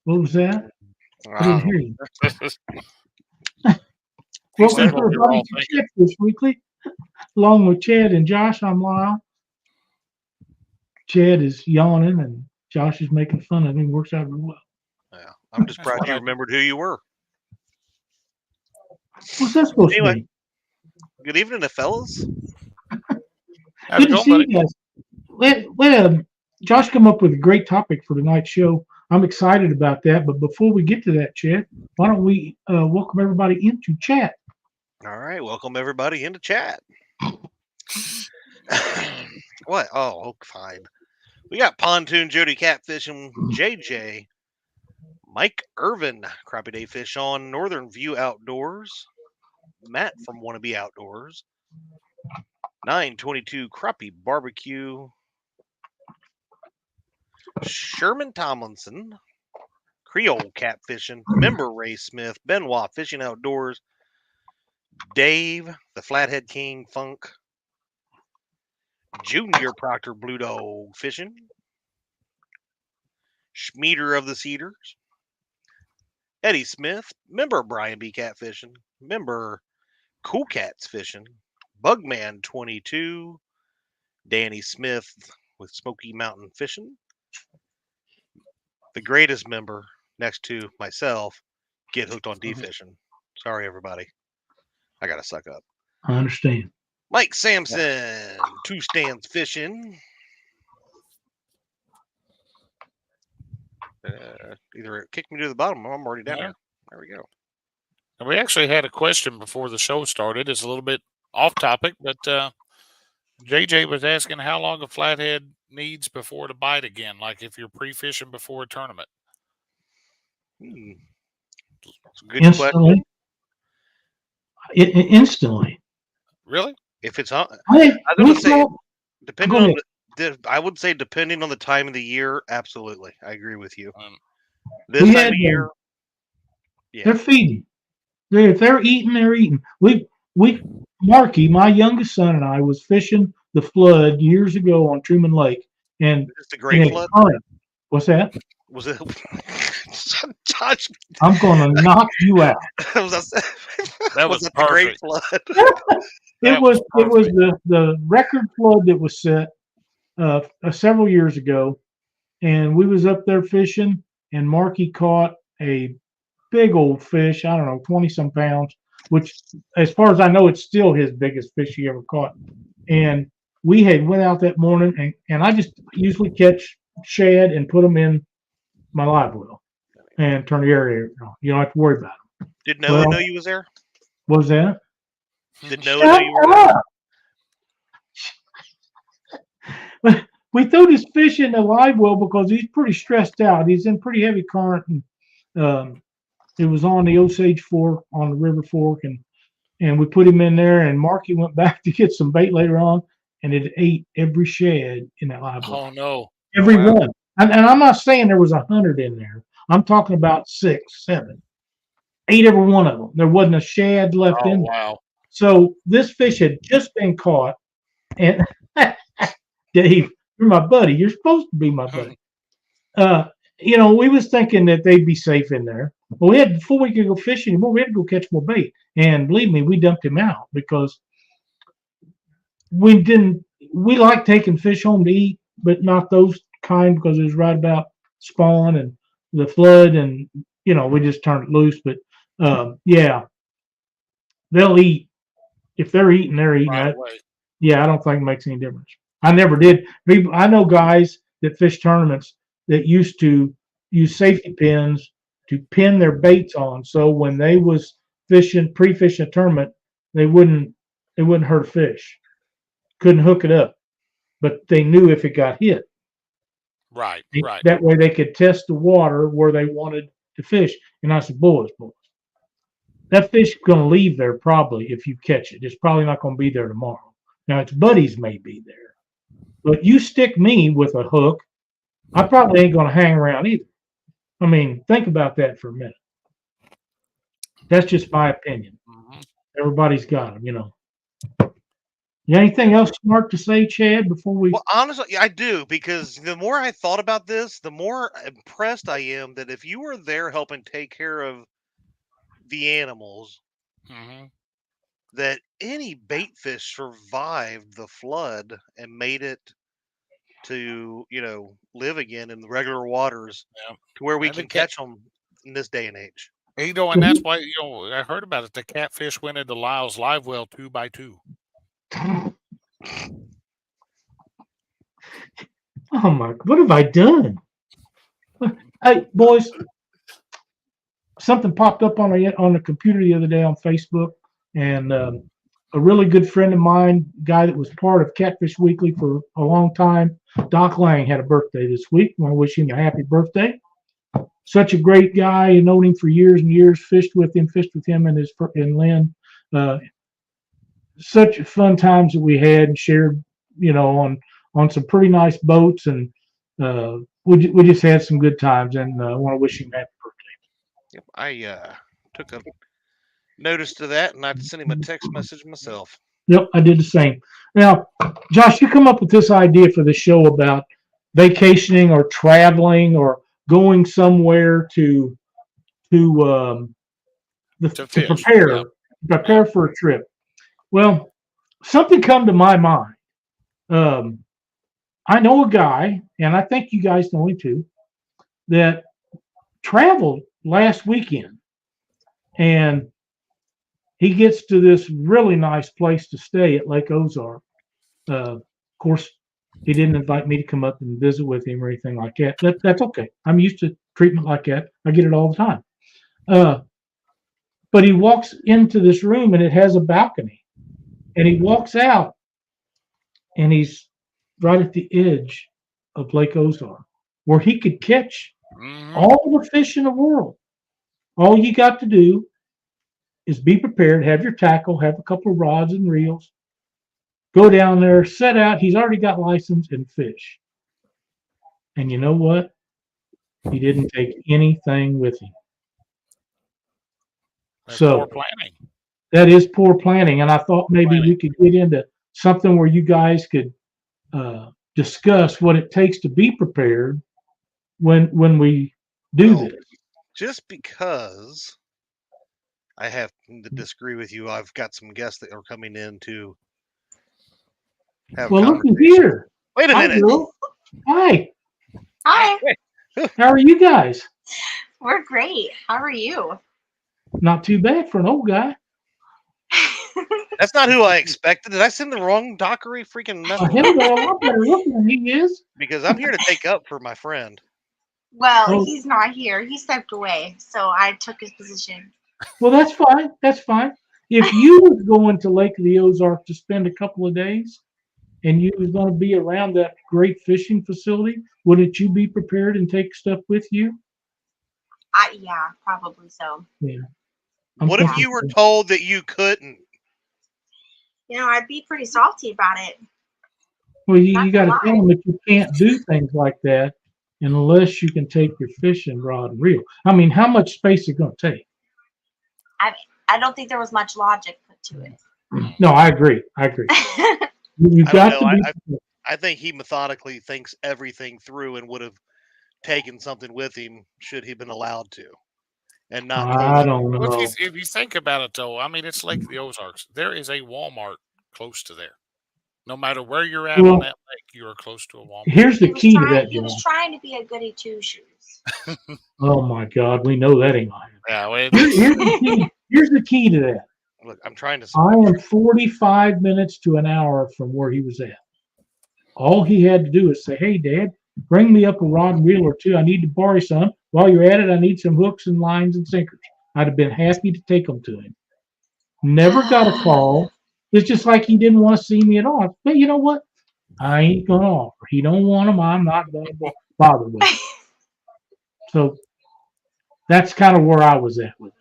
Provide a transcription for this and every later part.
What was that? I didn't hear you. He Welcome said to what we were all everybody to thinking. Catfish Weekly. Along with Chad and Josh, I'm Lyle. Chad is yawning and Josh is making fun of him. Works out real well. Yeah, I'm just That's proud what you I- remembered who you were. What's that supposed to Anyway. be? Good evening, fellas. How's Good it to going, see buddy? you guys. Josh come up with a great topic for tonight's show. I'm excited about that. But before we get to that, Chad, why don't we welcome everybody into chat? All right, welcome everybody into chat. What? Oh, fine. We got Pontoon Jody Catfishing, JJ, Mike Irvin, Crappie Day Fish on, Northern View Outdoors, Matt from Wannabe Outdoors, 922 Crappie Barbecue, Sherman Tomlinson, Creole Catfishing, Member Ray Smith, Benoit Fishing Outdoors, Dave, the Flathead King Funk, Junior Proctor Blue Dog Fishing, Schmieder of the Cedars, Eddie Smith, member Brian B. Catfishing, member Cool Cats Fishing, Bugman 22, Danny Smith with Smoky Mountain Fishing, the greatest member next to myself, Get Hooked on D Fishing. Sorry, everybody. I got to suck up. I understand. Mike Sampson, Two Stands Fishing. Either it kicked me to the bottom or I'm already down here. There we go. And we actually had a question before the show started. It's a little bit off topic, but JJ was asking how long a flathead needs before to bite again, like if you're pre-fishing before a tournament. It's a good question. Instantly. Really? If it's on, Hey, I would say depending Go on I would say depending on the time of the year, absolutely. I agree with you. This we time had of year, yeah. they're feeding. If they're eating, they're eating. Marky, my youngest son, and I was fishing the flood years ago on Truman Lake, and It's the Great Flood. What's that? Was it? Josh, I'm going to knock you out. That was the Great perfect. Flood. It was the record flood that was set several years ago, and we was up there fishing, and Marky caught a big old fish. I don't know, 20-some pounds, which, as far as I know, it's still his biggest fish he ever caught. And we had went out that morning, and I just usually catch shad and put them in my live well and turn the area on. You don't have to worry about them. Did Noah know you was there? What was that? Did Noah know you were there? We threw this fish in the live well because he's pretty stressed out. He's in pretty heavy current, and it was on the Osage Fork, on the River Fork, and we put him in there, and Marky went back to get some bait later on, and it ate every shad in that live well. Oh, no. Every one. And I'm not saying there was 100 in there. I'm talking about 6, 7. Ate every one of them. There wasn't a shad left in there. Wow. So this fish had just been caught, and Dave, you're my buddy. You're supposed to be my buddy. We was thinking that they'd be safe in there. Well, before we could go fishing anymore, we had to go catch more bait. And believe me, we dumped him out because we like taking fish home to eat, but not those kind because it was right about spawn and the flood, and we just turned it loose. But they'll eat. If they're eating, they're eating. Right I don't think it makes any difference. I never did. I know guys that fish tournaments that used to use safety pins to pin their baits on, so when they was pre-fishing a tournament, it wouldn't hurt a fish. Couldn't hook it up, but they knew if it got hit. Right. That way they could test the water where they wanted to fish. And I said, boys, that fish is going to leave there probably if you catch it. It's probably not going to be there tomorrow. Now, its buddies may be there. But you stick me with a hook, I probably ain't going to hang around either. I mean, think about that for a minute. That's just my opinion. Everybody's got them, You got anything else smart to say, Chad, before we? Well, honestly, I do, because the more I thought about this, the more impressed I am that if you were there helping take care of the animals, Mm-hmm. that any bait fish survived the flood and made it to, live again in the regular waters Yeah. to where we And the can catch them in this day and age. And that's why I heard about it. The catfish went into Lyle's live well 2 by 2. Oh my! What have I done? Hey, boys, something popped up on the computer the other day on Facebook, and a really good friend of mine, guy that was part of Catfish Weekly for a long time, Doc Lang, had a birthday this week. I want to wish him a happy birthday. Such a great guy. You known him for years and years. Fished with him and Lynn. Such fun times that we had and shared, on some pretty nice boats, and we just had some good times. And I want to wish him a happy birthday. Yep, I took a notice to that, and I sent him a text message myself. Yep, I did the same. Now, Josh, you come up with this idea for the show about vacationing or traveling or going somewhere to prepare for a trip. Well, something come to my mind. I know a guy, and I think you guys know him too, that traveled last weekend, and he gets to this really nice place to stay at Lake Ozark. Of course, he didn't invite me to come up and visit with him or anything like that. That's okay. I'm used to treatment like that. I get it all the time. But he walks into this room, and it has a balcony. And he walks out, and he's right at the edge of Lake Ozark, where he could catch all the fish in the world. All you got to do is be prepared, have your tackle, have a couple of rods and reels, go down there, set out. He's already got license and fish. And you know what? He didn't take anything with him. That's so poor planning. That is poor planning. And I thought maybe we could get into something where you guys could discuss what it takes to be prepared when we do this. Just because I have to disagree with you, I've got some guests that are coming in to have look here. Wait a minute. Hi. Hi. How are you guys? We're great. How are you? Not too bad for an old guy. That's not who I expected. Did I send the wrong dockery freaking message? Him got a lot better looking than he is. Because I'm here to take up for my friend. Well, he's not here. He stepped away, so I took his position. Well, that's fine. That's fine. If you was going to Lake of the Ozark to spend a couple of days, and you was going to be around that great fishing facility, wouldn't you be prepared and take stuff with you? Yeah, probably so. Yeah. What if you were told that you couldn't? I'd be pretty salty about it. Well, you got to tell them that you can't do things like that unless you can take your fishing rod and reel. I mean, how much space is it going to take? I don't think there was much logic put to it. No, I agree. You've got to be. I think he methodically thinks everything through and would have taken something with him should he been allowed to. And not. I don't know. Well, if you think about it, though, I mean, it's Lake of the Ozarks. There is a Walmart close to there. No matter where you're at on that lake, you are close to a Walmart. Here's the key to that. He was trying to be a goody two shoes. Oh my God, we know that ain't lying. Yeah, well, here's the key to that. Look, I'm trying to. I am 45 minutes to an hour from where he was at. All he had to do is say, "Hey, Dad, bring me up a rod and reel or two. I need to borrow some. While you're at it, I need some hooks and lines and sinkers." I'd have been happy to take them to him. Never got a call. It's just like he didn't want to see me at all. But you know what? I ain't going to offer. He don't want them. I'm not going to bother with it. So that's kind of where I was at with it.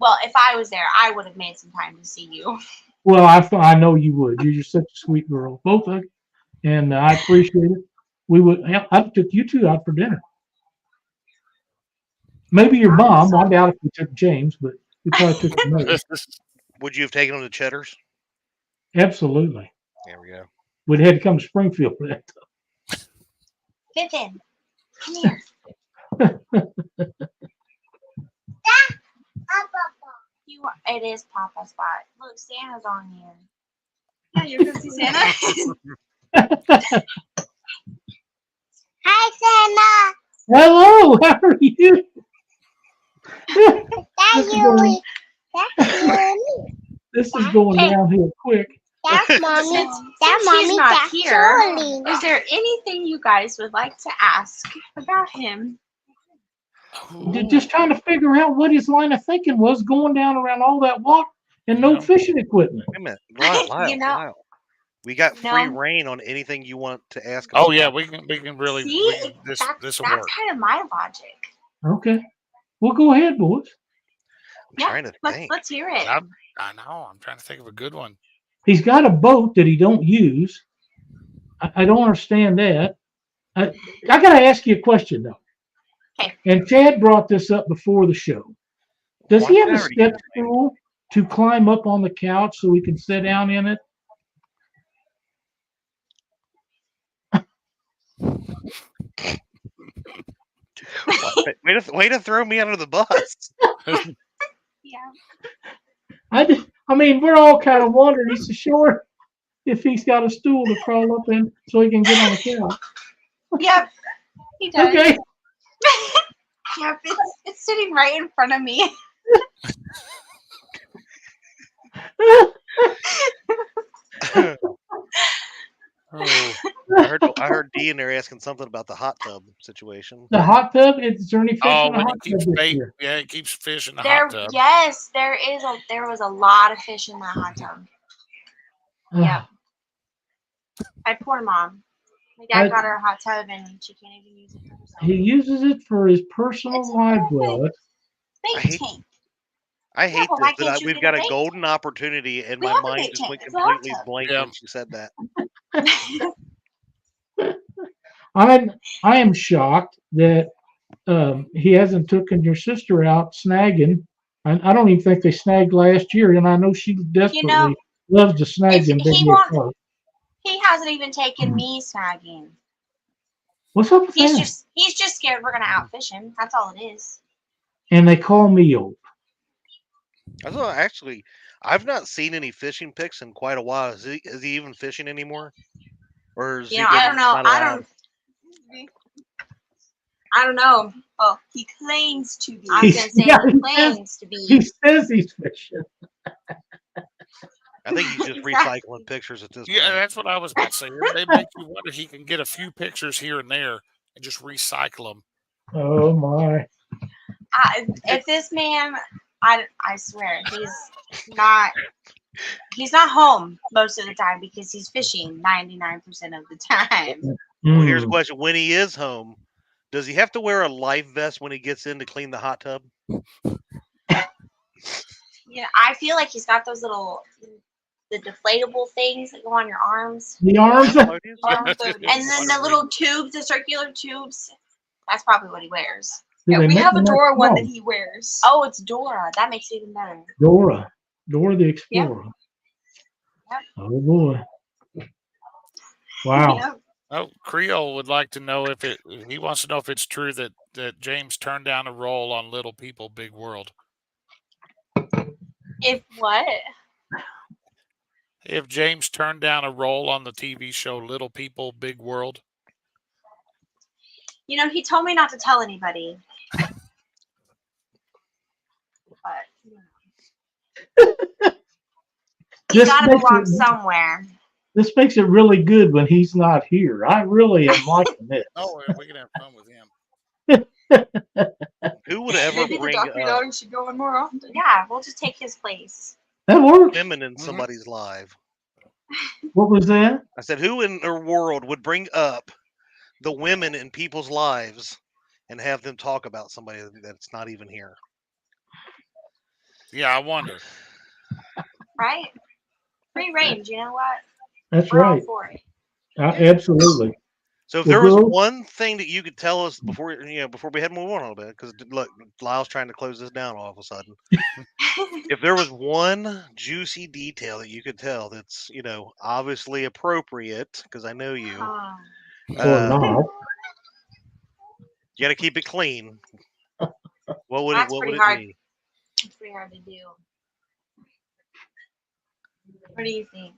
Well, if I was there, I would have made some time to see you. Well, I know you would. You're just such a sweet girl, both of you, and I appreciate it. I took you two out for dinner. Maybe your mom. I doubt if we took James, but we probably took him. Would you have taken him to Cheddar's? Absolutely. There we go. We'd had to come to Springfield for that. Pippin, come here. It is Papa's spot. Look, Santa's on here. Yeah, you're gonna see Santa. Hi, Santa. Hello, how are you? This is going downhill quick. That's mommy. She's not here. Is there anything you guys would like to ask about him? Just trying to figure out what his line of thinking was going down around all that water and no fishing equipment. Wait a minute. Lyle, we got free reign on anything you want to ask about. Oh yeah, we can really this will work. That's kind of my logic. Okay. Well, go ahead, boys. I'm trying to think. Let's hear it. I know. I'm trying to think of a good one. He's got a boat that he don't use. I don't understand that. I got to ask you a question, though. Okay. And Chad brought this up before the show. Does he have a step stool to climb up on the couch so we can sit down in it? Way to throw me under the bus. Yeah. I mean, we're all kind of wondering. He's sure if he's got a stool to crawl up in so he can get on the couch. Yep, he does. Okay. Yep, it's sitting right in front of me. I heard D in there asking something about the hot tub situation. The hot tub? Is there any fish in the when hot he keeps tub this bait, year? yeah, he keeps fish in the hot tub. Yes, there was a lot of fish in that hot tub. Yeah. My poor mom. My dad got her a hot tub and she can't even use it for herself. He uses it for his personal live well. I hate this, that we've got a golden opportunity and my mind just went completely blank when she said that. I am shocked that he hasn't taken your sister out snagging. I don't even think they snagged last year, and I know she desperately loves to snag them. He hasn't even taken me snagging. What's up with that? He's just scared we're gonna outfish him. That's all it is. And they call me old. Actually, I've not seen any fishing pics in quite a while. Is he even fishing anymore? Or is I don't know. I don't know. Well, he claims to be. I was gonna say he claims to be. He says he's fishing. I think he's just recycling pictures at this point. Yeah, that's what I was going to say. They make you wonder he can get a few pictures here and there and just recycle them. Oh my! If this man, I swear he's not home most of the time because he's fishing 99% of the time. Well, here's a question: when he is home, does he have to wear a life vest when he gets in to clean the hot tub? Yeah, I feel like he's got those the deflatable things that go on your arms. The arms? And then the little tubes, the circular tubes. That's probably what he wears. Yeah, we have a Dora one that he wears. Oh, it's Dora. That makes it even better. Dora the Explorer. Yep. Oh boy! Wow. Yep. Oh, Creole would like to know he wants to know if it's true that James turned down a role on Little People, Big World. If what? If James turned down a role on the TV show Little People, Big World. He told me not to tell anybody. But you gotta belong somewhere. This makes it really good when he's not here. I really am liking this. Oh, we can have fun with him. Who would ever bring dog should go in more often. Yeah, we'll just take his place. That works. women in somebody's life? What was that? I said, who in the world would bring up the women in people's lives and have them talk about somebody that's not even here? Yeah, I wonder. Right? Free range, you know what? That's We're right. all for it. Absolutely. So if Well, there was girls- one thing that you could tell us before we had to move on a little bit, because look, Lyle's trying to close this down all of a sudden. If there was one juicy detail that you could tell that's obviously appropriate, because I know you, or not. you got to keep it clean. What would That's it pretty hard. be? It's pretty hard to do. What do you think?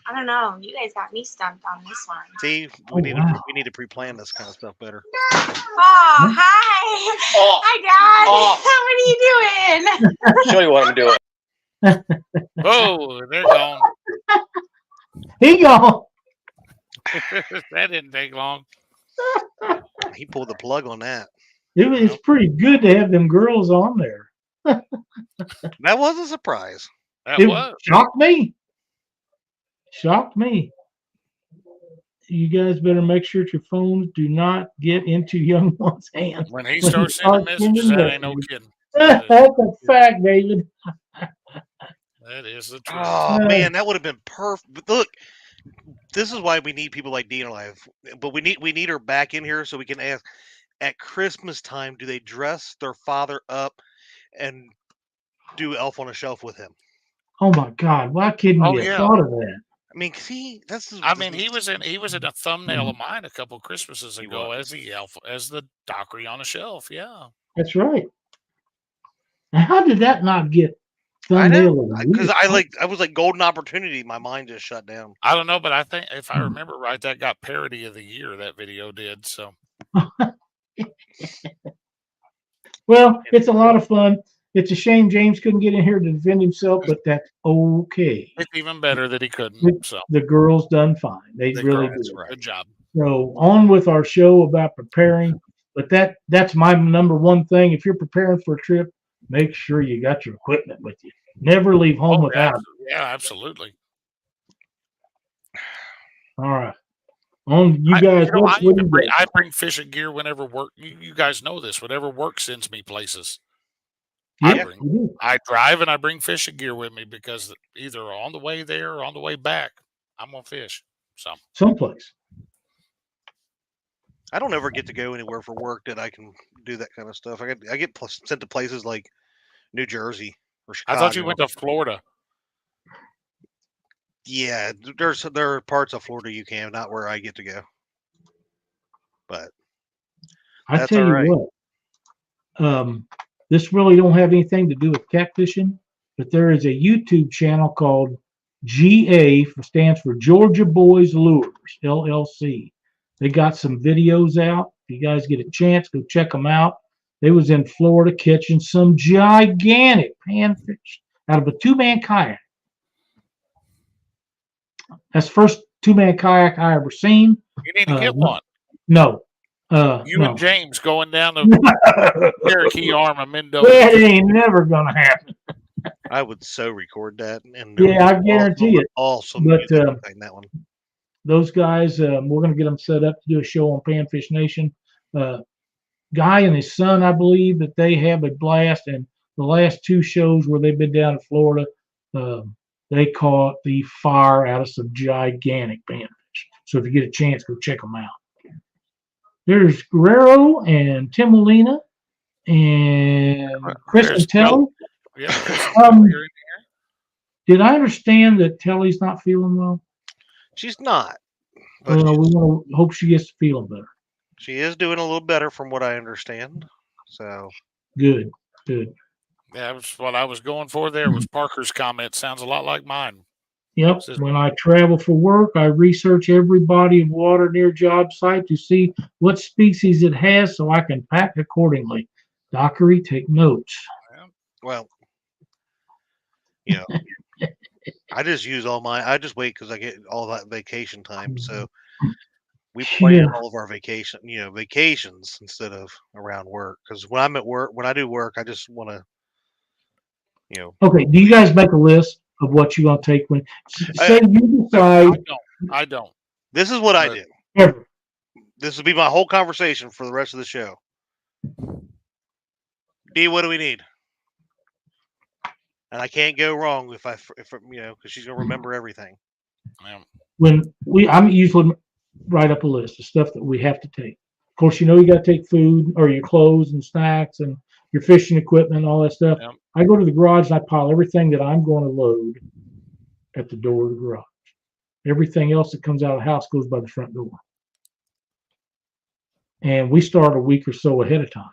I don't know. You guys got me stumped on this one. See, Oh, we need wow. to pre-plan this kind of stuff better. Oh, hi. Oh. Hi, Dad. Oh. What are you doing? I'll show you what I'm doing. Oh, they're gone. He gone. That didn't take long. He pulled the plug on that. It's pretty good to have them girls on there. That was a surprise. That It was. shocked me. Shocked me. You guys better make sure that your phones do not get into young ones' hands. When he When starts he sending starts messages, sending that ain't no messages. kidding. That's a fact, David. That is the truth. Oh man, that would have been perfect. But look, this is why we need people like D&L Live. But we need her back in here so we can ask. At Christmas time, do they dress their father up and do Elf on a Shelf with him? Oh my God! Why couldn't Oh, you have yeah. thought of that? I mean, see, He was in a thumbnail of mine a couple Christmases He ago was. as the Dockery on a shelf. Yeah. That's right. Now, how did that not get I know thumbnail? because I was like golden opportunity. My mind just shut down. I don't know, but I think if I remember right, that got parody of the year. That video did. So Well, it's a lot of fun. It's a shame James couldn't get in here to defend himself, but that's okay. it's even better that he couldn't. The, So the girls done fine. They the really girls, did. right. good job. So on with our show about preparing. But that's my number one thing. If you're preparing for a trip, make sure you got your equipment with you. Never leave home without it. Yeah, absolutely. All right. On you guys. I bring fishing gear whenever work. You guys know this. Whenever work sends me places, Yeah, I drive and I bring fishing gear with me because either on the way there or on the way back, I'm gonna fish. So someplace. I don't ever get to go anywhere for work that I can do that kind of stuff. I get sent to places like New Jersey or Chicago. I thought you went to Florida. Yeah, there are parts of Florida you can, not where I get to go. But I that's tell all you right. what, this really don't have anything to do with catfishing, but there is a YouTube channel called GA stands for Georgia Boys Lures LLC. They got some videos out. If you guys get a chance, go check them out. They was in Florida catching some gigantic panfish out of a 2-man kayak. That's the first 2-man kayak I ever seen. You need to get one. No. You no. and James going down the Cherokee Arm of Mendoza. That ain't never gonna happen. I would so record that, and Yeah, I guarantee it. Awesome But music behind that one. those guys, we're gonna get them set up to do a show on Panfish Nation. Guy and his son, I believe that they have a blast. And the last 2 shows where they've been down in Florida, they caught the fire out of some gigantic panfish. So if you get a chance, go check them out. There's Guerrero and Tim Molina and Kristen Telly. Yeah. Did I understand that Telly's not feeling well? She's not. But We want to hope she gets feeling better. she is doing a little better from what I understand. So Good. Yeah, that's what I was going for there was Parker's comment. Sounds a lot like mine. Yep. When I travel for work, I research every body of water near job site to see what species it has so I can pack accordingly. Dockery, take notes. Well, I just use I just wait because I get all that vacation time. So we plan all of our vacations instead of around work. Because when I'm at work, when I do work, I just want to, Okay. Do you guys make a list of what you're going to take when say you decide? I don't. This is what I do. Ever. This will be my whole conversation for the rest of the show. D, what do we need? And I can't go wrong if because she's gonna remember everything. Yeah. I'm usually write up a list of stuff that we have to take. Of course, you got to take food or your clothes and snacks and your fishing equipment and all that stuff. Yeah. I go to the garage and I pile everything that I'm going to load at the door of the garage. Everything else that comes out of the house goes by the front door. And we start a week or so ahead of time.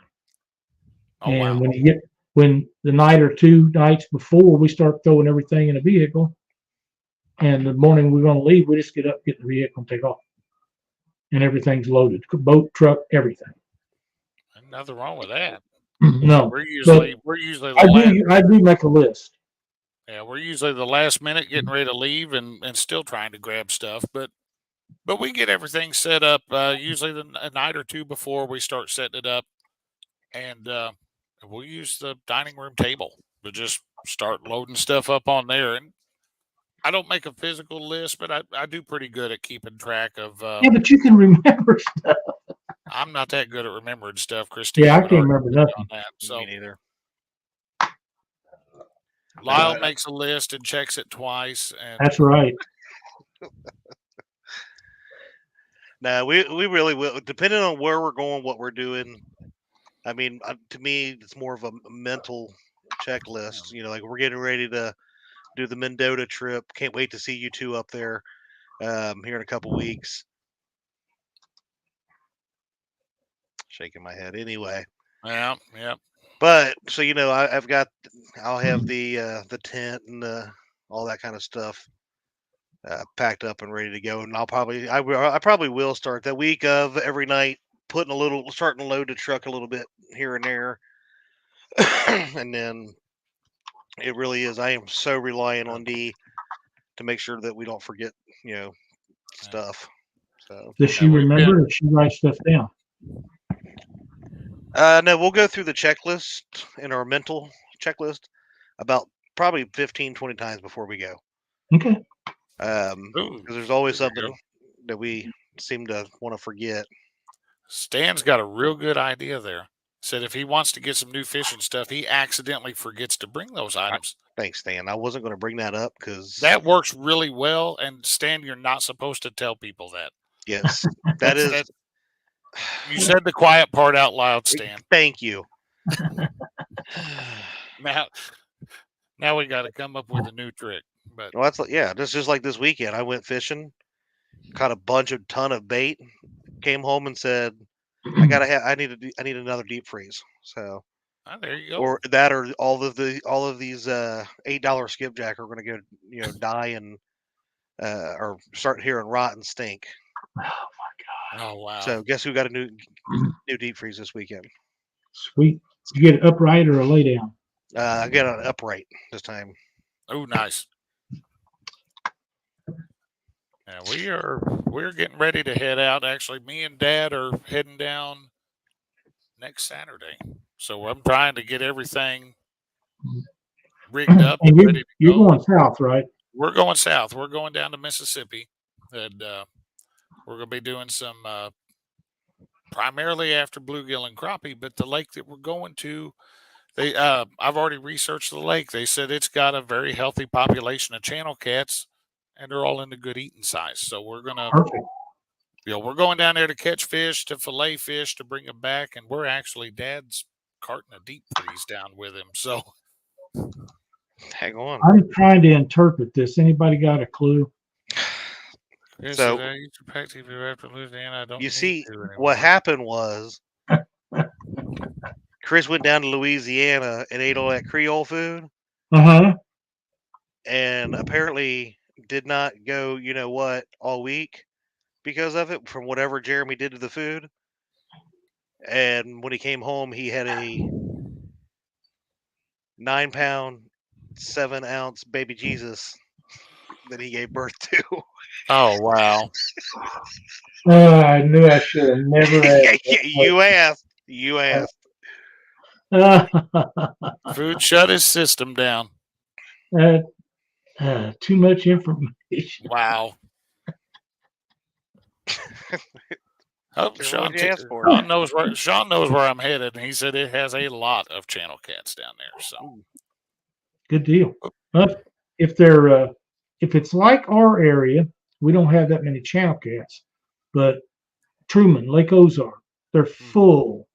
Oh, And wow. when the night or 2 nights before, we start throwing everything in a vehicle. And the morning we're going to leave, we just get up, get in the vehicle, and take off. And everything's loaded, boat, truck, everything. Nothing wrong with that. No, We're usually I do make a list. Yeah, we're usually the last minute getting ready to leave and still trying to grab stuff, but we get everything set up usually a night or 2 before we start setting it up, and we'll use the dining room table to just start loading stuff up on there. And I don't make a physical list, but I do pretty good at keeping track of. Yeah, but you can remember stuff. I'm not that good at remembering stuff, Christine. Yeah, I can't remember nothing. On that, so Me neither. Lyle makes a list and checks it twice. And that's right. No, we really will. Depending on where we're going, what we're doing. I mean, to me, it's more of a mental checklist. Like we're getting ready to do the Mendota trip. Can't wait to see you two up there here in a couple weeks. Shaking my head. Anyway. Yeah. But so I'll have the tent and all that kind of stuff packed up and ready to go, and I probably will start that week of every night starting to load the truck a little bit here and there, and then it really is. I am so reliant on D to make sure that we don't forget stuff. So does she remember, or she write stuff down? No, we'll go through the checklist in our mental checklist about probably 15, 20 times before we go. Okay. Because there's always something that we seem to want to forget. Stan's got a real good idea there. Said if he wants to get some new fishing stuff, he accidentally forgets to bring those items. Thanks, Stan. I wasn't going to bring that up because that works really well. And Stan, you're not supposed to tell people that. Yes, that is. You said the quiet part out loud, Stan. Thank you. Now we got to come up with a new trick. But well, that's just like this weekend. I went fishing, caught a ton of bait, came home and said, I need another deep freeze. So there you go. Or all of these $8 skipjack are going to go die and or start here and rot and stink. Oh my god! Oh wow! So guess who got a new deep freeze this weekend? Sweet. Did you get an upright or a lay down? I got an upright this time. Oh, nice. Yeah, we're getting ready to head out. Actually, me and Dad are heading down next Saturday. So I'm trying to get everything rigged up. And ready to you're go. Going south, right? We're going south. We're going down to Mississippi, and we're going to be doing some primarily after bluegill and crappie. But the lake that we're going to, I've already researched the lake. They said it's got a very healthy population of channel cats, and they're all in the good eating size. So we're gonna, we're going down there to catch fish, to fillet fish, to bring them back, and we're actually Dad's carting a deep freeze down with him. So hang on. I'm trying to interpret this. Anybody got a clue? So you see, what happened was Chris went down to Louisiana and ate all that Creole food. And apparently did not go, all week because of it, from whatever Jeremy did to the food. And when he came home, he had a 9-pound, 7-ounce baby Jesus that he gave birth to. Oh, wow. I knew I should have never asked. You asked. Food shut his system down. Too much information. Wow. Sean knows where I'm headed, and he said it has a lot of channel cats down there. So good deal. If they're if it's like our area, we don't have that many channel cats, but Truman, Lake Ozark, they're full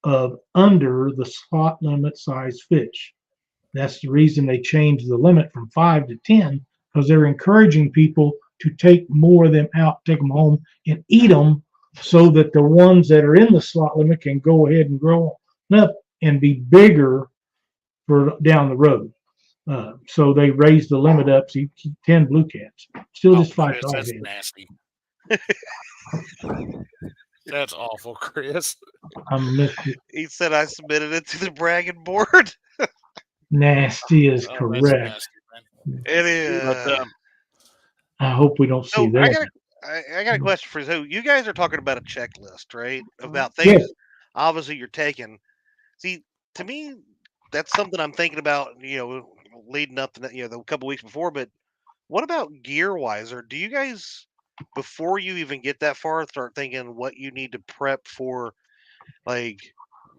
of under the slot limit size fish. That's the reason they changed the limit from 5 to 10, because they're encouraging people to take more of them out, take them home and eat them, so that the ones that are in the slot limit can go ahead and grow up and be bigger for down the road. So they raised the limit up. So you keep 10 blue cats. Still just $5. That's nasty. That's awful, Chris. He said I submitted it to the bragging board. Nasty is correct. Nasty, It is. But, I hope we don't see that. I got a question for you. So you guys are talking about a checklist, right? About things obviously you're taking. See, to me, that's something I'm thinking about, leading up to the couple weeks before. But what about gear wise? Or do you guys, before you even get that far, start thinking what you need to prep for, like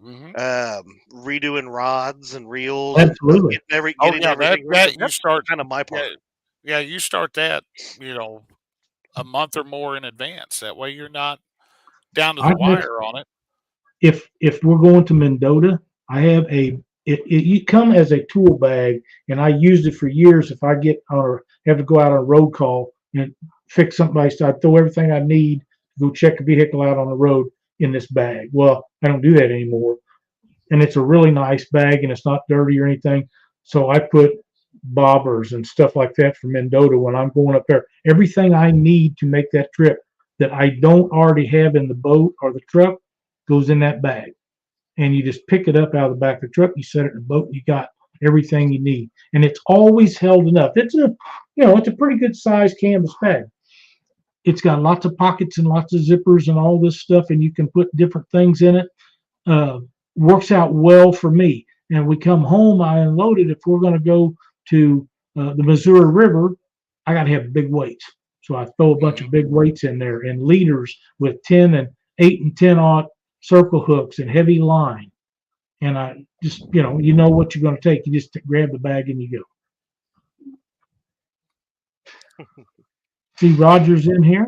redoing rods and reels? Absolutely. Getting everything ready? You start kind of my part. Yeah, you start that, a month or more in advance. That way you're not down to the wire on it. If we're going to Mendota, I have you come as a tool bag, and I used it for years. If I get or have to go out on a road call and fix something, so I throw everything I need to go check a vehicle out on the road in this bag. Well, I don't do that anymore, and it's a really nice bag, and it's not dirty or anything. So I put bobbers and stuff like that for Mendota when I'm going up there. Everything I need to make that trip that I don't already have in the boat or the truck goes in that bag. And you just pick it up out of the back of the truck, you set it in the boat, and you got everything you need. And it's always held enough. It's a pretty good sized canvas bag. It's got lots of pockets and lots of zippers and all this stuff, and you can put different things in it. Works out well for me. And we come home, I unload it. If we're going to go to the Missouri River, I got to have big weights. So I throw a bunch of big weights in there and leaders with 10 and 8 and 10-aught circle hooks and heavy line. And I just, you know what you're going to take. You just grab the bag and you go. See Roger's in here.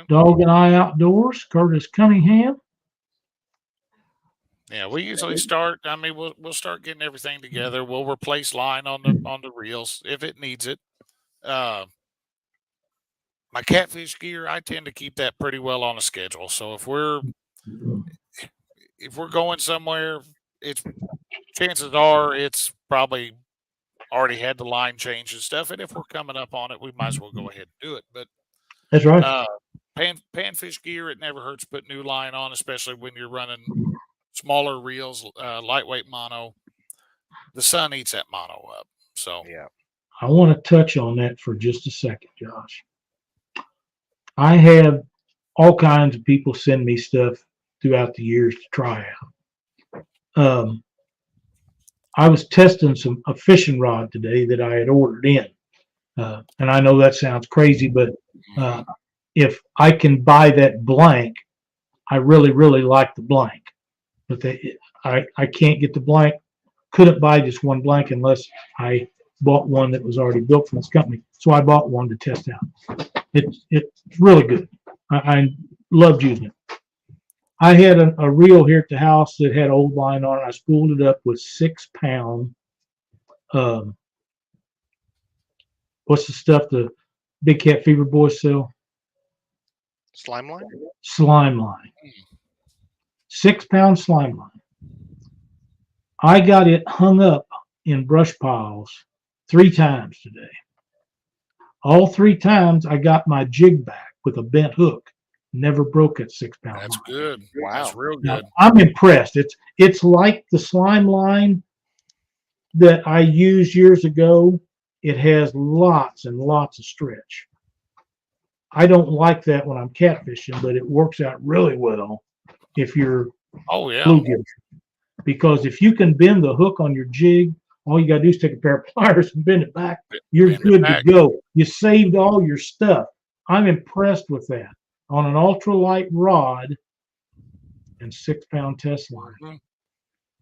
Dog and I Outdoors, Curtis Cunningham. Yeah, we usually start. I mean, we'll start getting everything together. We'll replace line on the reels if it needs it. My catfish gear, I tend to keep that pretty well on a schedule. So if we're going somewhere, chances are it's probably already had the line change and stuff. And if we're coming up on it, we might as well go ahead and do it. But that's right. Panfish gear, it never hurts to put new line on, especially when you're running smaller reels, lightweight mono. The sun eats that mono up. So yeah, I want to touch on that for just a second, Josh. I have all kinds of people send me stuff throughout the years to try out. I was testing a fishing rod today that I had ordered in, and I know that sounds crazy, but if I can buy that blank, I really, really like the blank. But I can't get the blank. Couldn't buy just one blank unless I bought one that was already built from this company. So I bought one to test out. It's really good. I loved using it. I had a reel here at the house that had old line on it. I spooled it up with 6-pound. What's the stuff the Big Cat Fever boys sell? Slime line. Slime line. 6-pound slime line. I got it hung up in brush piles 3 times today. All 3 times I got my jig back with a bent hook. Never broke at 6-pound. That's line. good. Wow. That's real good. Now, I'm impressed. It's like the slime line that I used years ago. It has lots and lots of stretch. I don't like that when I'm catfishing, but it works out really well if you're bluegill. Because if you can bend the hook on your jig, all you got to do is take a pair of pliers and bend it back. You're good to go. You saved all your stuff. I'm impressed with that on an ultralight rod and 6-pound test line.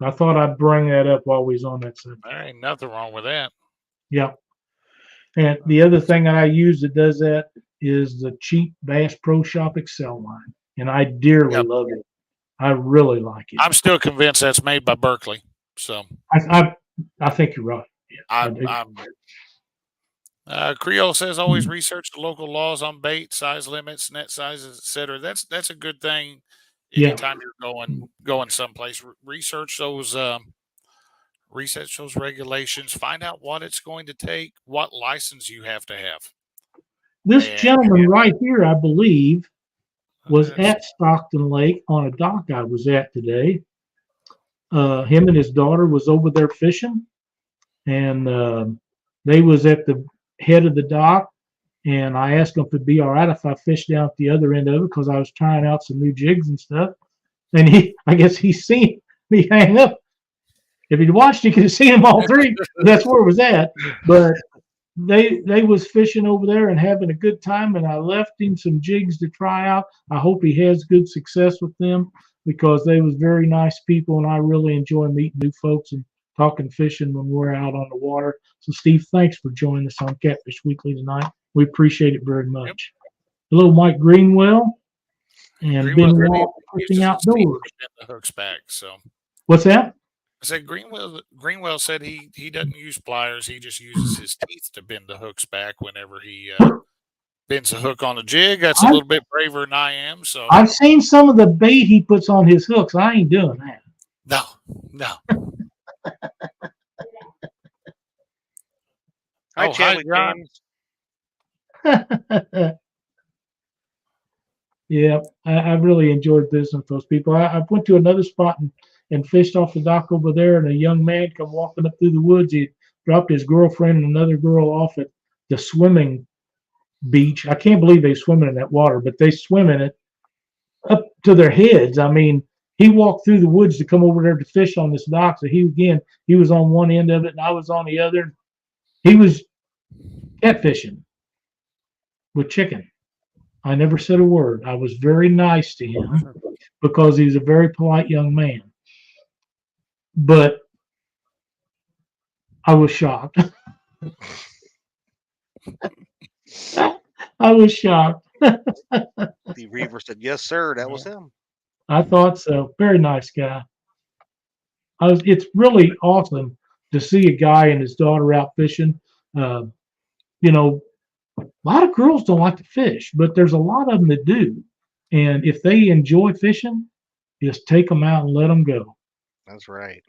I thought I'd bring that up while we was on that subject. There ain't nothing wrong with that. Yeah. And the other thing that I use that does that is the cheap Bass Pro Shop Excel line, and I dearly love it. I really like it. I'm still convinced that's made by Berkeley. So I think you're right. Creole says always research the local laws on bait, size limits, net sizes, etc. That's a good thing. Anytime you're going someplace, research those regulations. Find out what it's going to take, what license you have to have. This gentleman right here, I believe, was at Stockton Lake on a dock I was at today. Him and his daughter was over there fishing, and they was at the head of the dock, and I asked him if it'd be all right if I fished down at the other end of it because I was trying out some new jigs and stuff. And I guess he's seen me hang up. If he'd watched, he could have seen them all three. That's where it was at. But they was fishing over there and having a good time, and I left him some jigs to try out. I hope he has good success with them because they was very nice people, and I really enjoy meeting new folks and talking fishing when we're out on the water. So, Steve, thanks for joining us on Catfish Weekly tonight. We appreciate it very much. Yep. Hello, Mike Greenwell and Ben Wall Fishing Outdoors. The hooks back. So, what's that? I said Greenwell said he doesn't use pliers. He just uses his teeth to bend the hooks back whenever he bends the hook on a jig. That's a little bit braver than I am. So I've seen some of the bait he puts on his hooks. I ain't doing that. No. Hi, John. Yeah, I really enjoyed visiting with those people. I went to another spot and fished off the dock over there, and a young man come walking up through the woods. He dropped his girlfriend and another girl off at the swimming beach. I can't believe they swimming in that water, but they swim in it up to their heads. I mean, he walked through the woods to come over there to fish on this dock. So he was on one end of it and I was on the other. He was catfishing with chicken. I never said a word. I was very nice to him because he's a very polite young man. But I was shocked. I was shocked. The Reaver said, "Yes, sir." That was him. I thought so. Very nice guy. It's really awesome to see a guy and his daughter out fishing. A lot of girls don't like to fish, but there's a lot of them that do. And if they enjoy fishing, just take them out and let them go. That's right.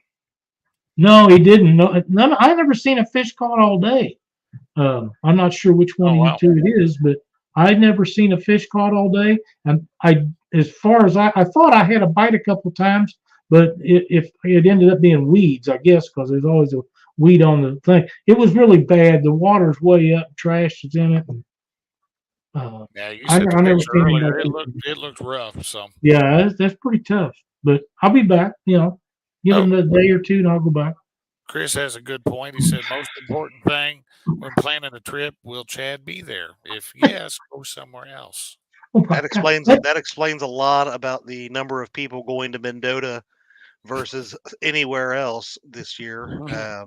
No, he didn't. No, I never seen a fish caught all day. I'm not sure which one of you two it is, but I'd never seen a fish caught all day. And as far as I thought I had a bite a couple of times, but it ended up being weeds, I guess, because there's always a weed on the thing. It was really bad. The water's way up, trash is in it. Yeah, you said the picture earlier. It looked rough. So yeah, that's pretty tough. But I'll be back. Give them a day or two, and I'll go back. Chris has a good point. He said, most important thing when planning a trip, will Chad be there? If yes, go somewhere else. That explains a lot about the number of people going to Mendota versus anywhere else this year. So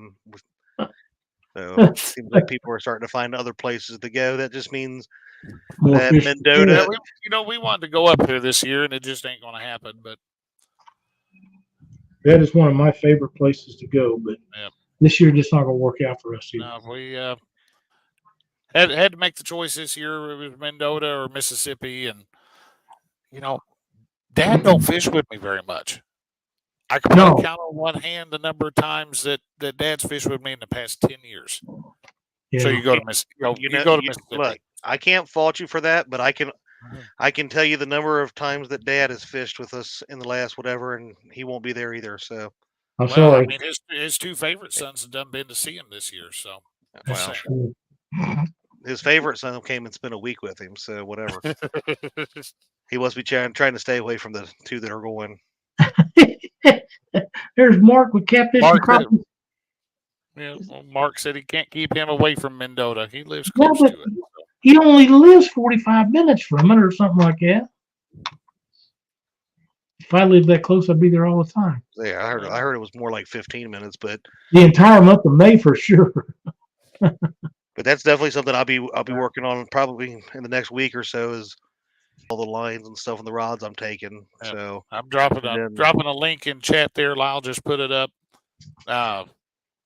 it seems like people are starting to find other places to go. That just means that Mendota. We wanted to go up here this year, and it just ain't going to happen. But that is one of my favorite places to go. But this year, just not going to work out for us either. No, we had to make the choice this year. It was Mendota or Mississippi, and Dad don't fish with me very much. I can probably count on one hand the number of times that Dad's fished with me in the past 10 years. Yeah. So you go to Mississippi. Look, I can't fault you for that, but I can tell you the number of times that Dad has fished with us in the last whatever, and he won't be there either. So I'm sorry. I mean, his two favorite sons have done been to see him this year. So his favorite son came and spent a week with him. So whatever. He must be trying to stay away from the two that are going. There's Mark with Catfish. Mark said he can't keep him away from Mendota. He lives close to it. So. He only lives 45 minutes from it or something like that. If I lived that close, I'd be there all the time. Yeah, I heard it was more like 15 minutes, but the entire month of May for sure. But that's definitely something I'll be working on probably in the next week or so, is all the lines and stuff and the rods I'm taking. Yep. So I'm dropping a link in chat there. Lyle just put it up.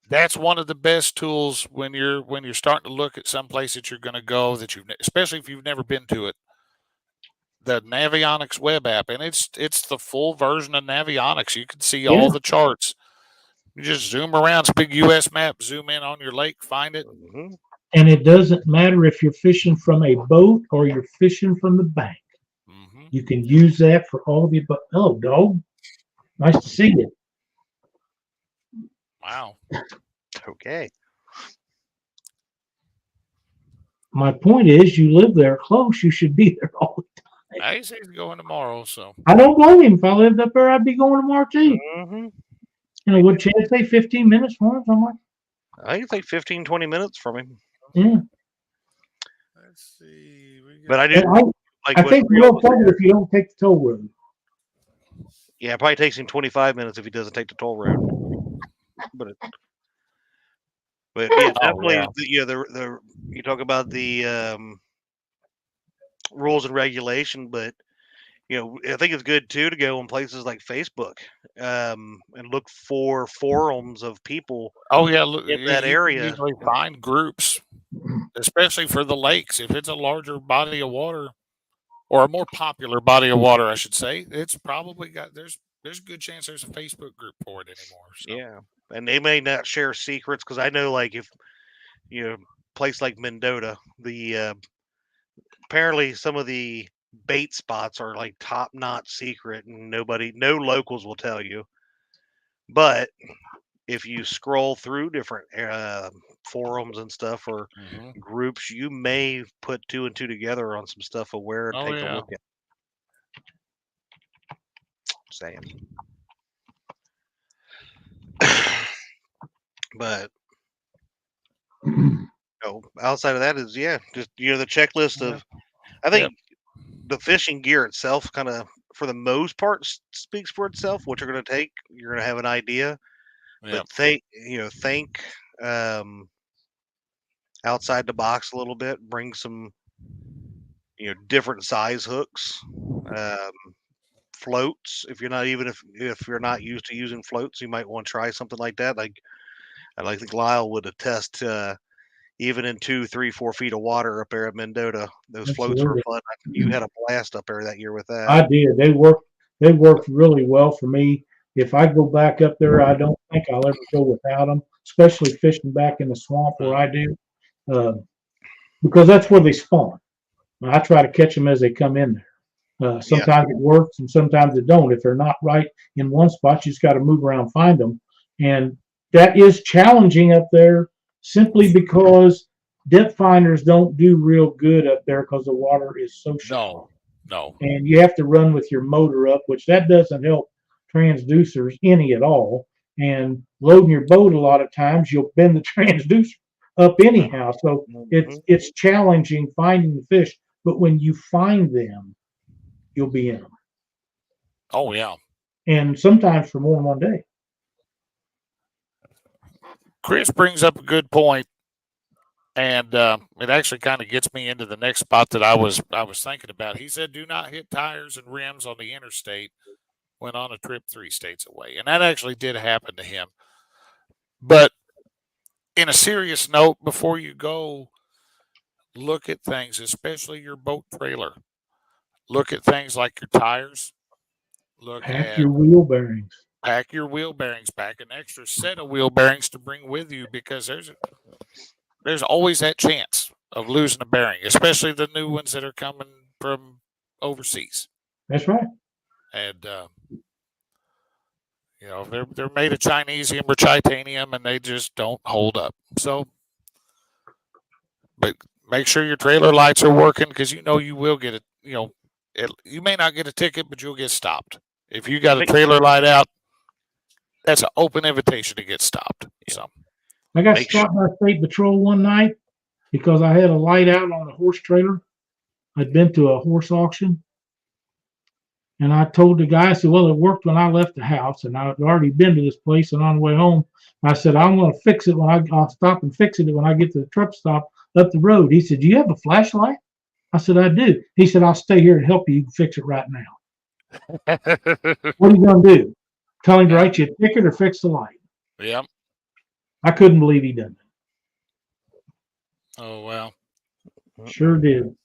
That's one of the best tools when you're starting to look at some place that you're going to go that especially if you've never been to it. The Navionics web app, and it's the full version of Navionics. You can see all the charts. You just zoom around, it's a big U.S. map, zoom in on your lake, find it. Mm-hmm. And it doesn't matter if you're fishing from a boat or you're fishing from the bank. Mm-hmm. You can use that for all of the above. Hello, dog. Nice to see you. Wow. Okay. My point is, you live there close. You should be there all the time. I say he's going tomorrow, so. I don't blame him. If I lived up there, I'd be going tomorrow too. Mm-hmm. You know, would Chad say 15 minutes for him? I'm like, I can take 15, 20 minutes from him. yeah. Let's see. But I do. I think real further if you don't take the toll road. Yeah, it probably takes him 25 minutes if he doesn't take the toll road. But yeah, definitely. The you talk about the rules and regulation, but I think it's good too to go on places like Facebook and look for forums of people. Oh yeah, look in that area. Usually find groups, especially for the lakes. If it's a larger body of water, or a more popular body of water, I should say, it's probably got there's a good chance there's a Facebook group for it anymore. So. Yeah, and they may not share secrets, because I know, like, if place like Mendota, the apparently some of the bait spots are like top-notch secret, and no locals will tell you. But if you scroll through different forums and stuff, or groups, you may put 2 and 2 together on some stuff of where to take a look at. Saying. But outside of that is just the checklist of. I think the fishing gear itself, kind of for the most part, speaks for itself. What you're going to take, you're going to have an idea. But think outside the box a little bit. Bring some different size hooks, floats. If you're not used to using floats, you might want to try something like that. Like I think Lyle would attest. Even in 2, 3, 4 feet of water up there at Mendota, those floats were fun. You had a blast up there that year with that. I did. They worked really well for me. If I go back up there, I don't think I'll ever go without them, especially fishing back in the swamp where I do, because that's where they spawn. I try to catch them as they come in there. Sometimes it works and sometimes it don't. If they're not right in one spot, you just got to move around, find them. And that is challenging up there, simply because depth finders don't do real good up there because the water is so shallow. No. And you have to run with your motor up, which that doesn't help transducers any at all. And loading your boat, a lot of times you'll bend the transducer up anyhow. So it's challenging finding the fish. But when you find them, you'll be in them. Oh yeah. And sometimes for more than one day. Chris brings up a good point, and it actually kind of gets me into the next spot that I was thinking about. He said, "Do not hit tires and rims on the interstate when on a trip 3 states away," and that actually did happen to him. But in a serious note, before you go, look at things, especially your boat trailer. Look at things like your tires. Pack your wheel bearings. Pack your wheel bearings. Pack an extra set of wheel bearings to bring with you, because there's always that chance of losing a bearing, especially the new ones that are coming from overseas. That's right. And they're made of Chinesium or titanium, and they just don't hold up. So, but make sure your trailer lights are working, because you will get it. You may not get a ticket, but you'll get stopped if you got a trailer light out. That's an open invitation to get stopped. So I got stopped by State Patrol one night because I had a light out on the horse trailer. I'd been to a horse auction, and I told the guy, I said, "Well, it worked when I left the house, and I'd already been to this place, and on the way home, I said, I'm going to fix it I'll stop and fix it when I get to the truck stop. up the road. He said, "Do you have a flashlight?" I said, "I do." He said, "I'll stay here and help you. You can fix it right now." What are you going to do? Tell him to write you a ticket or fix the light? Yep. I couldn't believe he done that. Oh, well. Sure did.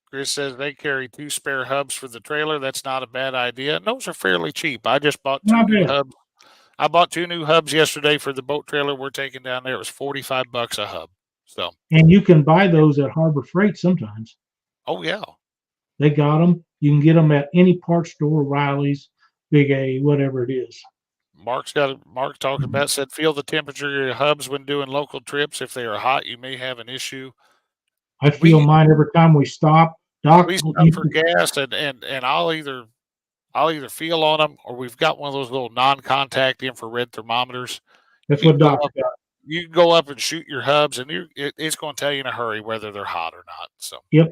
Chris says they carry 2 spare hubs for the trailer. That's not a bad idea. And those are fairly cheap. I just bought 2 new hubs. I bought 2 new hubs yesterday for the boat trailer we're taking down there. It was $45 a hub. So. And you can buy those at Harbor Freight sometimes. Oh yeah. They got them. You can get them at any parts store, Riley's, Big A, whatever it is. Mark talked about, said feel the temperature of your hubs when doing local trips. If they are hot, you may have an issue. I feel mine every time we stop. Doc, we stop for gas, and I'll either feel on them, or we've got one of those little non-contact infrared thermometers. That's what Doc's got. You can go up and shoot your hubs, and it's going to tell you in a hurry whether they're hot or not. So. Yep.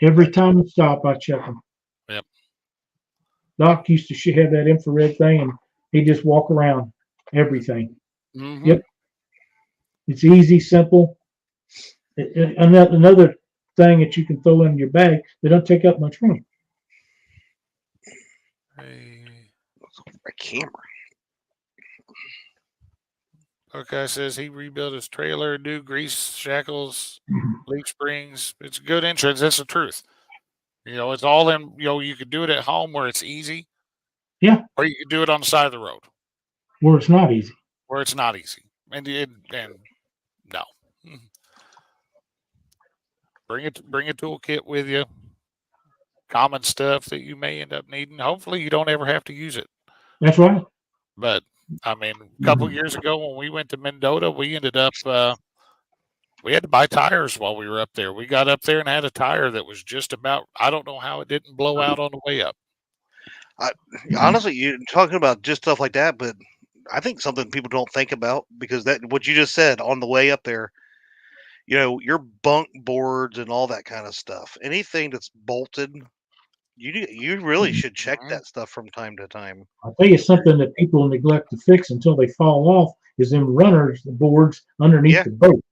Every time we stop, I check them. Yep. Doc used to have that infrared thing, and he'd just walk around everything. Mm-hmm. Yep. It's easy, simple. Another thing that you can throw in your bag that don't take up much room. A camera. Okay, says he rebuilt his trailer, new grease shackles, leaf springs. It's good insurance. That's the truth. It's all in. You could do it at home where it's easy. Yeah. Or you could do it on the side of the road where it's not easy. And no. Bring a toolkit with you. Common stuff that you may end up needing. Hopefully, you don't ever have to use it. That's right. But I mean, a couple years ago when we went to Mendota, we ended up we had to buy tires while we were up there. We got up there and had a tire that was just about. I don't know how it didn't blow out on the way up. Honestly, you're talking about just stuff like that, but I think something people don't think about, because that what you just said on the way up there. Your bunk boards and all that kind of stuff. Anything that's bolted, you really should check that stuff from time to time. I'll tell you something that people neglect to fix until they fall off is them runners, the boards underneath the boat.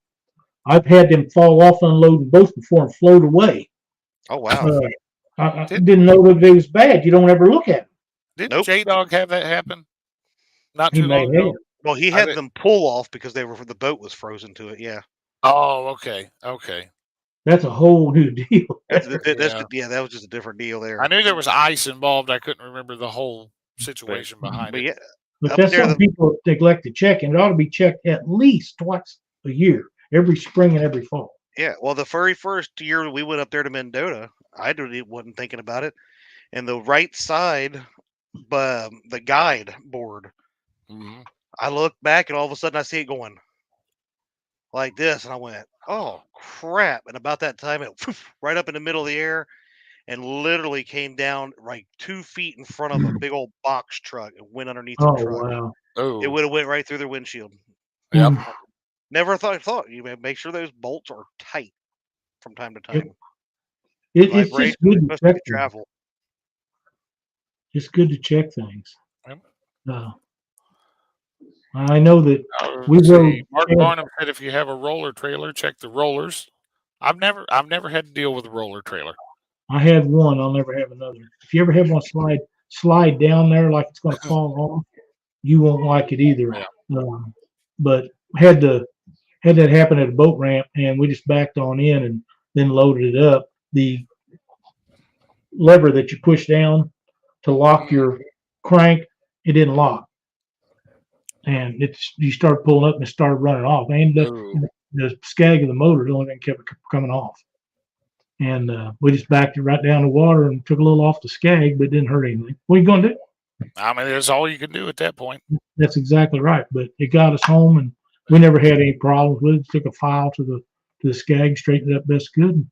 I've had them fall off unloading boats before and float away. Oh, wow. I didn't know that they was bad. You don't ever look at them. Didn't J-Dog have that happen? Not too long ago? Well, he had them pull off because the boat was frozen to it, yeah. Oh, okay. That's a whole new deal. That was just a different deal there. I knew there was ice involved. I couldn't remember the whole situation behind it. But that's something people neglect to check, and it ought to be checked at least twice a year, every spring and every fall. Yeah, well, the very first year we went up there to Mendota, I wasn't thinking about it, and the right side, the guide board, I looked back, and all of a sudden I see it going like this, and I went, oh crap. And about that time, it right up in the middle of the air and literally came down like 2 feet in front of a big old box truck and went underneath the truck. Wow. Oh. It would have went right through their windshield. Yep. Never thought. You make sure those bolts are tight from time to time. It's just good to check travel. It's good to check things. I know that Mark Barnum said if you have a roller trailer, check the rollers. I've never had to deal with a roller trailer. I had one. I'll never have another. If you ever have one slide down there like it's going to fall off, you won't like it either. Yeah. But had that happen at a boat ramp, and we just backed on in and then loaded it up. The lever that you push down to lock your crank, it didn't lock. And you start pulling up and it started running off. And the skag of the motor, the only thing kept coming off. And we just backed it right down the water and took a little off the skag, but it didn't hurt anything. What are you going to do? I mean, that's all you can do at that point. That's exactly right. But it got us home, and we never had any problems with it. Took a file to the skag, straightened it up best good. And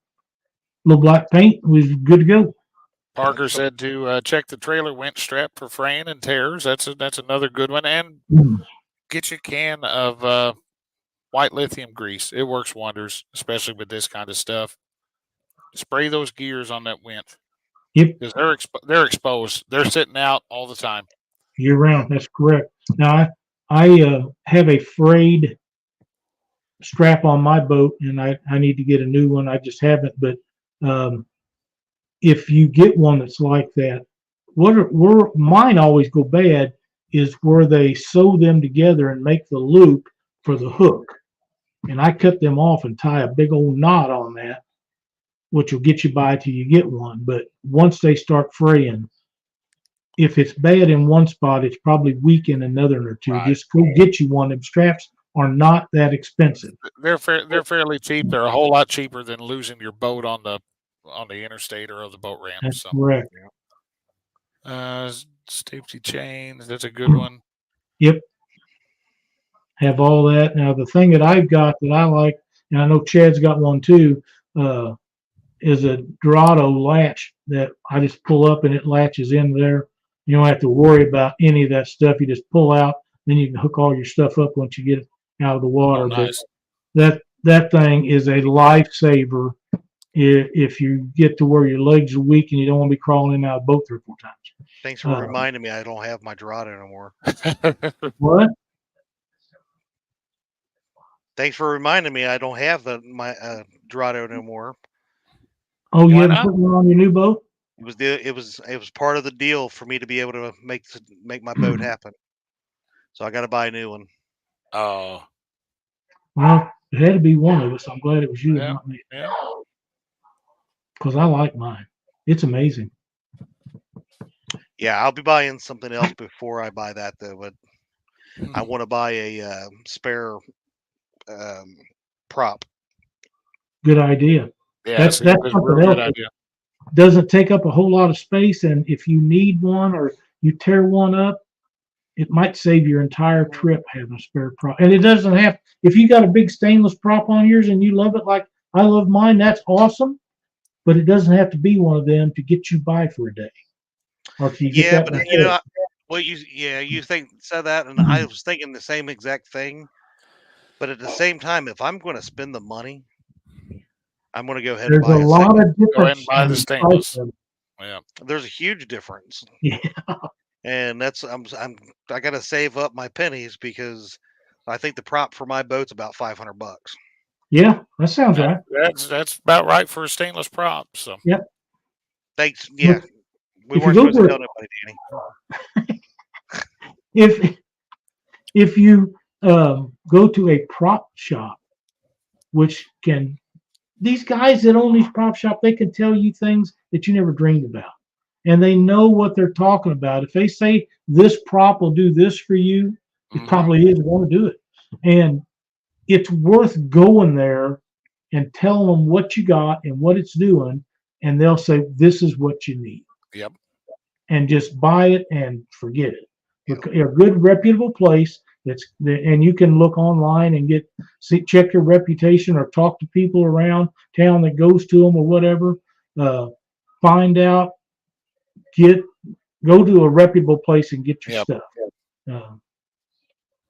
a little black paint, was good to go. Parker said to check the trailer winch strap for fraying and tears. That's another good one. And get you a can of white lithium grease. It works wonders, especially with this kind of stuff. Spray those gears on that winch. Yep. Because they're exposed. They're sitting out all the time. Year round. That's correct. Now I have a frayed strap on my boat, and I need to get a new one. I just haven't. But if you get one that's like that, where mine always go bad is where they sew them together and make the loop for the hook. And I cut them off and tie a big old knot on that, which will get you by till you get one. But once they start fraying, if it's bad in one spot, it's probably weak in another or two. Right. Just go get you one. Them straps are not that expensive. They're fairly cheap. They're a whole lot cheaper than losing your boat on the interstate or the boat ramp. That's So, correct. safety chains. That's a good one. Yep. Have all that. Now, the thing that I've got that I like, and I know Chad's got one too, is a Dorado latch that I just pull up and it latches in there. You don't have to worry about any of that stuff. You just pull out, then you can hook all your stuff up once you get it out of the water. Oh, nice. But that thing is a lifesaver if you get to where your legs are weak and you don't want to be crawling in and out of the boat 3 or 4 times. Thanks for reminding me I don't have my Dorado anymore. What? Thanks for reminding me I don't have my Dorado anymore. Oh, you Why haven't not? put one on your new boat? It was part of the deal for me to be able to make my boat happen. So I got to buy a new one. Oh, Well, it had to be one of us. I'm glad it was you, Yeah. not me, yeah. because I like mine. It's amazing. Yeah, I'll be buying something else before I buy that though. But I want to buy a spare prop. Good idea. Yeah, That's a something real good else. idea. Doesn't take up a whole lot of space, and if you need one or you tear one up, it might save your entire trip having a spare prop. And it doesn't have, if you got a big stainless prop on yours and you love it like I love mine, that's awesome. But it doesn't have to be one of them to get you by for a day. Or till you get Yeah, that but repaired. you said that, and I was thinking the same exact thing. But at the same time, if I'm going to spend the money, I'm going to go ahead and There's buy a lot of Go ahead difference. and buy in the the stainless. price of it. Yeah. There's a huge difference. Yeah. And I got to save up my pennies because I think the prop for my boat's about $500. Yeah, that sounds right. That's about right for a stainless prop. So Thanks. Yeah, we if you weren't go supposed to to- tell nobody, Danny. If you go to a prop shop, which these guys that own these prop shop, they can tell you things that you never dreamed about, and they know what they're talking about. If they say this prop will do this for you, it probably is going to do it, and it's worth going there and telling them what you got and what it's doing, and they'll say this is what you need. Yep. And just buy it and forget it. A good reputable place and you can look online and check your reputation or talk to people around town that goes to them or whatever. Find out, go to a reputable place and get your stuff.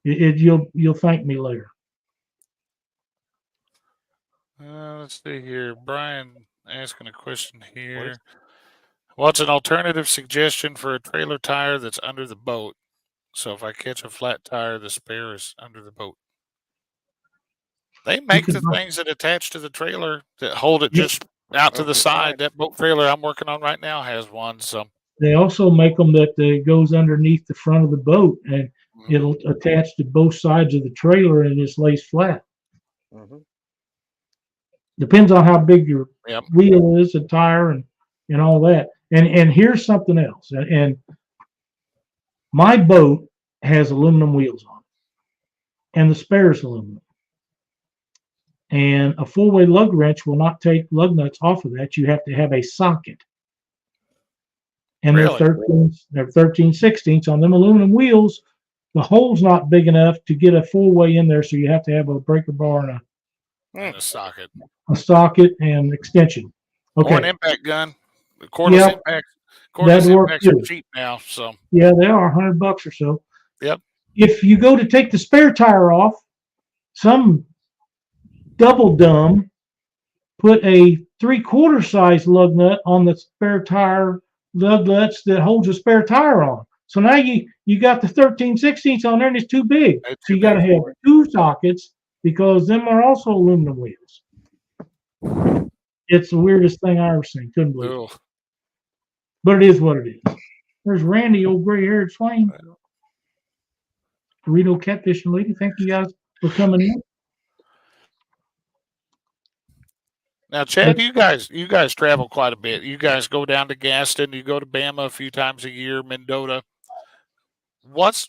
You'll thank me later. Let's see here. Brian asking a question here. What's an alternative suggestion for a trailer tire that's under the boat? So if I catch a flat tire, the spare is under the boat. They make the things that attach to the trailer that hold it just out to the side. That boat trailer I'm working on right now has one. So they also make them that goes underneath the front of the boat, and it'll attach to both sides of the trailer and it just lays flat. Depends on how big your wheel is, the tire, and all that. And here's something else. And my boat has aluminum wheels on it, and the spare's aluminum. And a full-way lug wrench will not take lug nuts off of that. You have to have a socket. And they're 13/16 on them aluminum wheels. The hole's not big enough to get a full-way in there, so you have to have a breaker bar and a socket. A socket and extension. Okay. Or an impact gun. The cordless impacts. Cordless impacts are cheap now. So yeah, they are $100 or so. Yep. If you go to take the spare tire off, some double dumb put a 3/4 size lug nut on the spare tire lug nuts that holds a spare tire on. So now you got the 13/16 on there and it's too big. It's So too you got to big. have 2 sockets because them are also aluminum wheels. It's the weirdest thing I ever seen. Couldn't believe it. Ugh. But it is what it is. There's Randy, old gray-haired Swain. Reno catfishing lady. Thank you guys for coming in. Now, Chad, you guys travel quite a bit. You guys go down to Gaston. You go to Bama a few times a year, Mendota. What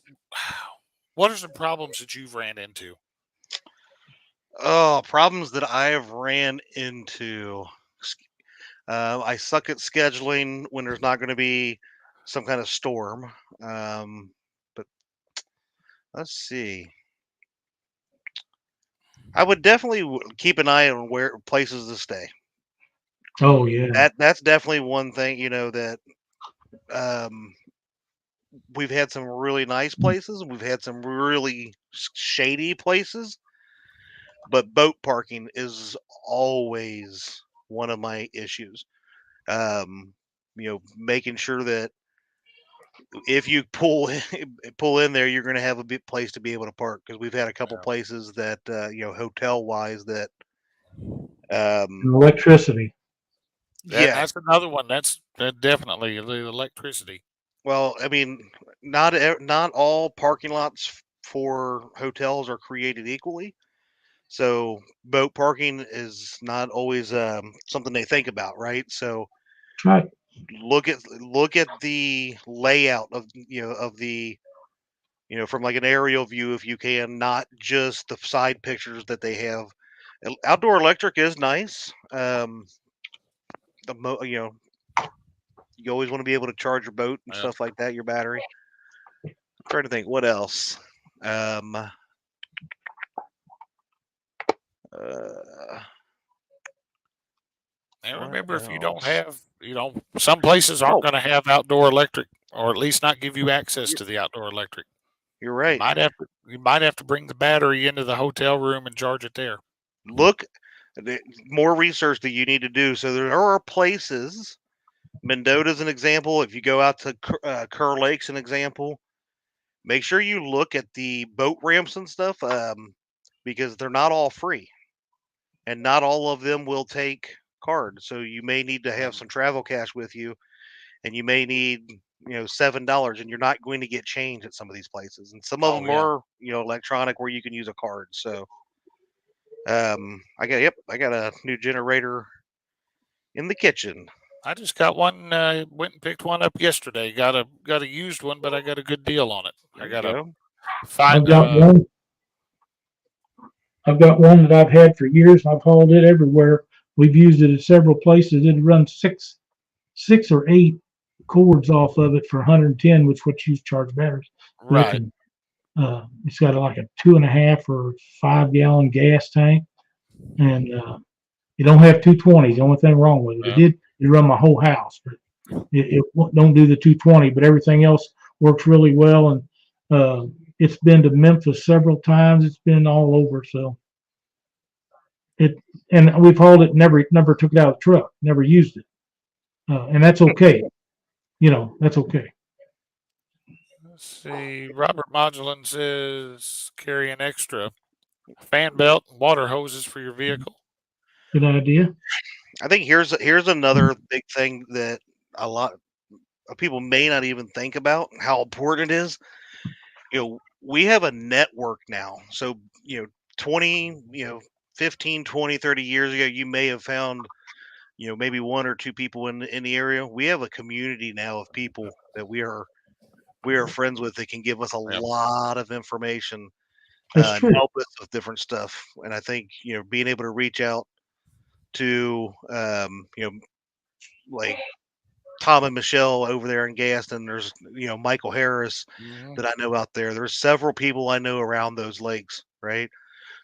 are some problems that you've ran into? Oh, problems that I have ran into. I suck at scheduling when there's not going to be some kind of storm. But let's see. I would definitely keep an eye on where places to stay. Oh yeah. That's definitely one thing, that we've had some really nice places, we've had some really shady places, but boat parking is always one of my issues. Making sure that if you pull in there, you're going to have a big place to be able to park, because we've had a couple places that hotel wise that And electricity. That's another one. That's definitely the electricity. Well, I mean, not all parking lots for hotels are created equally. So boat parking is not always something they think about, right? So Right. look at the layout of the from like an aerial view if you can, not just the side pictures that they have. Outdoor electric is nice. You always want to be able to charge your boat and stuff like that, your battery. I'm trying to think what else. And remember, if you don't have, some places aren't going to have outdoor electric, or at least not give you access to the outdoor electric. You're right. You might have to bring the battery into the hotel room and charge it there. Look, more research that you need to do. So there are places. Mendota's an example. If you go out to Kerr Lake's an example. Make sure you look at the boat ramps and stuff, because they're not all free, and not all of them will take cards. So you may need to have some travel cash with you, and you may need $7, and you're not going to get change at some of these places. And some of them are electronic where you can use a card. So I got a new generator in the kitchen. I just got one. Went and picked one up yesterday. Got a used one, but I got a good deal on it. I've got one that I've had for years. I've hauled it everywhere. We've used it at several places. It runs six or eight cords off of it for 110, which what you charge batteries. Right. It's got like a 2.5 or 5 gallon gas tank, and you don't have 220s. The only thing wrong with it, it run my whole house, but it don't do the 220. But everything else works really well, and it's been to Memphis several times. It's been all over. So and we've hauled it. Never took it out of the truck. Never used it, and that's okay. That's okay. Let's see. Robert Modulin says carry an extra fan belt, water hoses for your vehicle. Good idea. I think here's another big thing that a lot of people may not even think about how important it is. We have a network now. So 15, 20, 30 years ago, you may have found maybe one or two people in the area. We have a community now of people that we are friends with that can give us a lot of information, and help us with different stuff. And I think being able to reach out to like Tom and Michelle over there in Gaston. There's Michael Harris that I know out there. There's several people I know around those lakes, right?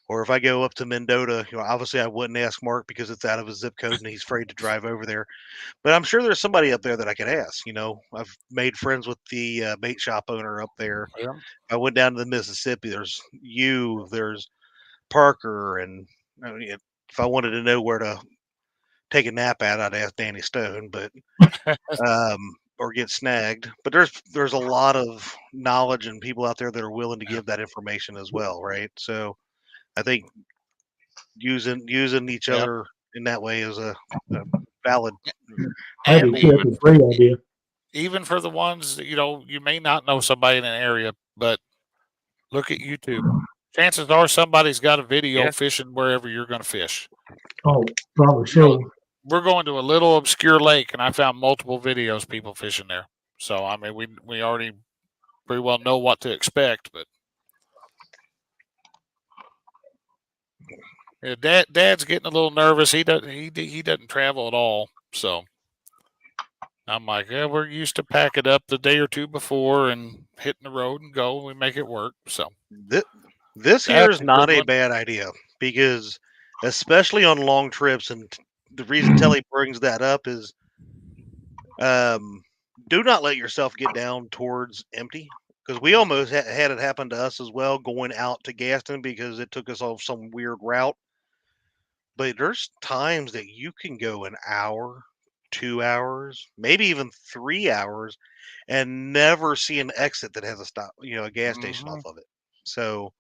Or if I go up to Mendota, obviously I wouldn't ask Mark because it's out of his zip code and he's afraid to drive over there. But I'm sure there's somebody up there that I could ask. I've made friends with the bait shop owner up there. Yeah. I went down to the Mississippi. There's there's Parker, and if I wanted to know where to take a nap at, I'd ask Danny Stone. But or get snagged. But there's a lot of knowledge and people out there that are willing to give that information as well, right? So I think using each Yep. other in that way is a valid. I And think that's a great idea. even for the ones that, you may not know somebody in an area, but look at YouTube. Chances are somebody's got a video fishing wherever you're going to fish. Oh, probably so. We're going to a little obscure lake, and I found multiple videos people fishing there. So I mean, we already pretty well know what to expect. But yeah, Dad's getting a little nervous. He doesn't travel at all. So I'm like, yeah, we're used to pack it up the day or two before and hitting the road and go. We make it work. So This here is That's a not good a one. bad idea because, especially on long trips, and the reason Telly brings that up is, do not let yourself get down towards empty, because we almost had it happen to us as well going out to Gaston because it took us off some weird route. But there's times that you can go an hour, 2 hours, maybe even 3 hours, and never see an exit that has a stop, a gas station off of it. So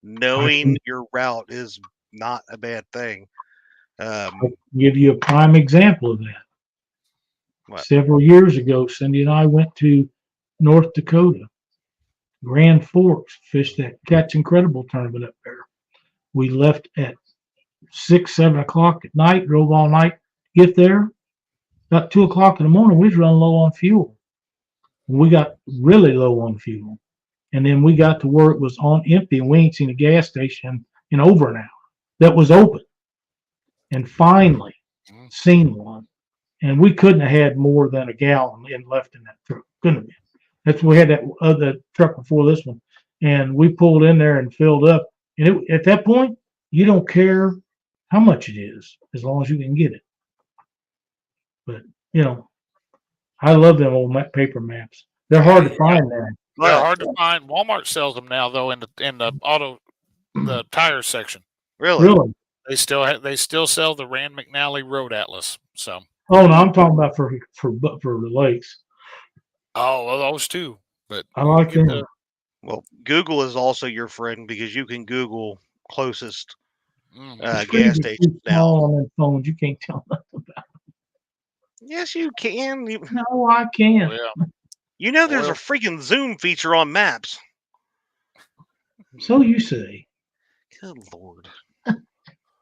knowing your route is not a bad thing. I'll give you a prime example of that. What? Several years ago, Cindy and I went to North Dakota, Grand Forks, fished that Catch Incredible tournament up there. We left at 6, 7 o'clock at night, drove all night, get there. About 2 o'clock in the morning, we was running low on fuel. We got really low on fuel. And then we got to where it was on empty, and we ain't seen a gas station in over an hour that was open. And finally seen one. And we couldn't have had more than a gallon left in that truck. Couldn't have been. That's we had that other truck before this one. And we pulled in there and filled up. And at that point, you don't care how much it is, as long as you can get it. But, I love them old paper maps. They're hard to find now. They're hard to find. Walmart sells them now, though, in the tire section. Really? They still sell the Rand McNally Road Atlas. So. Oh no, I'm talking about for the lakes. Oh, well, those too. But I like them. Well, Google is also your friend because you can Google closest gas Screens are station too small on them phones. You can't tell nothing about them. Yes, you can. No, I can't. Yeah. There's a freaking zoom feature on maps. So you say. Good Lord.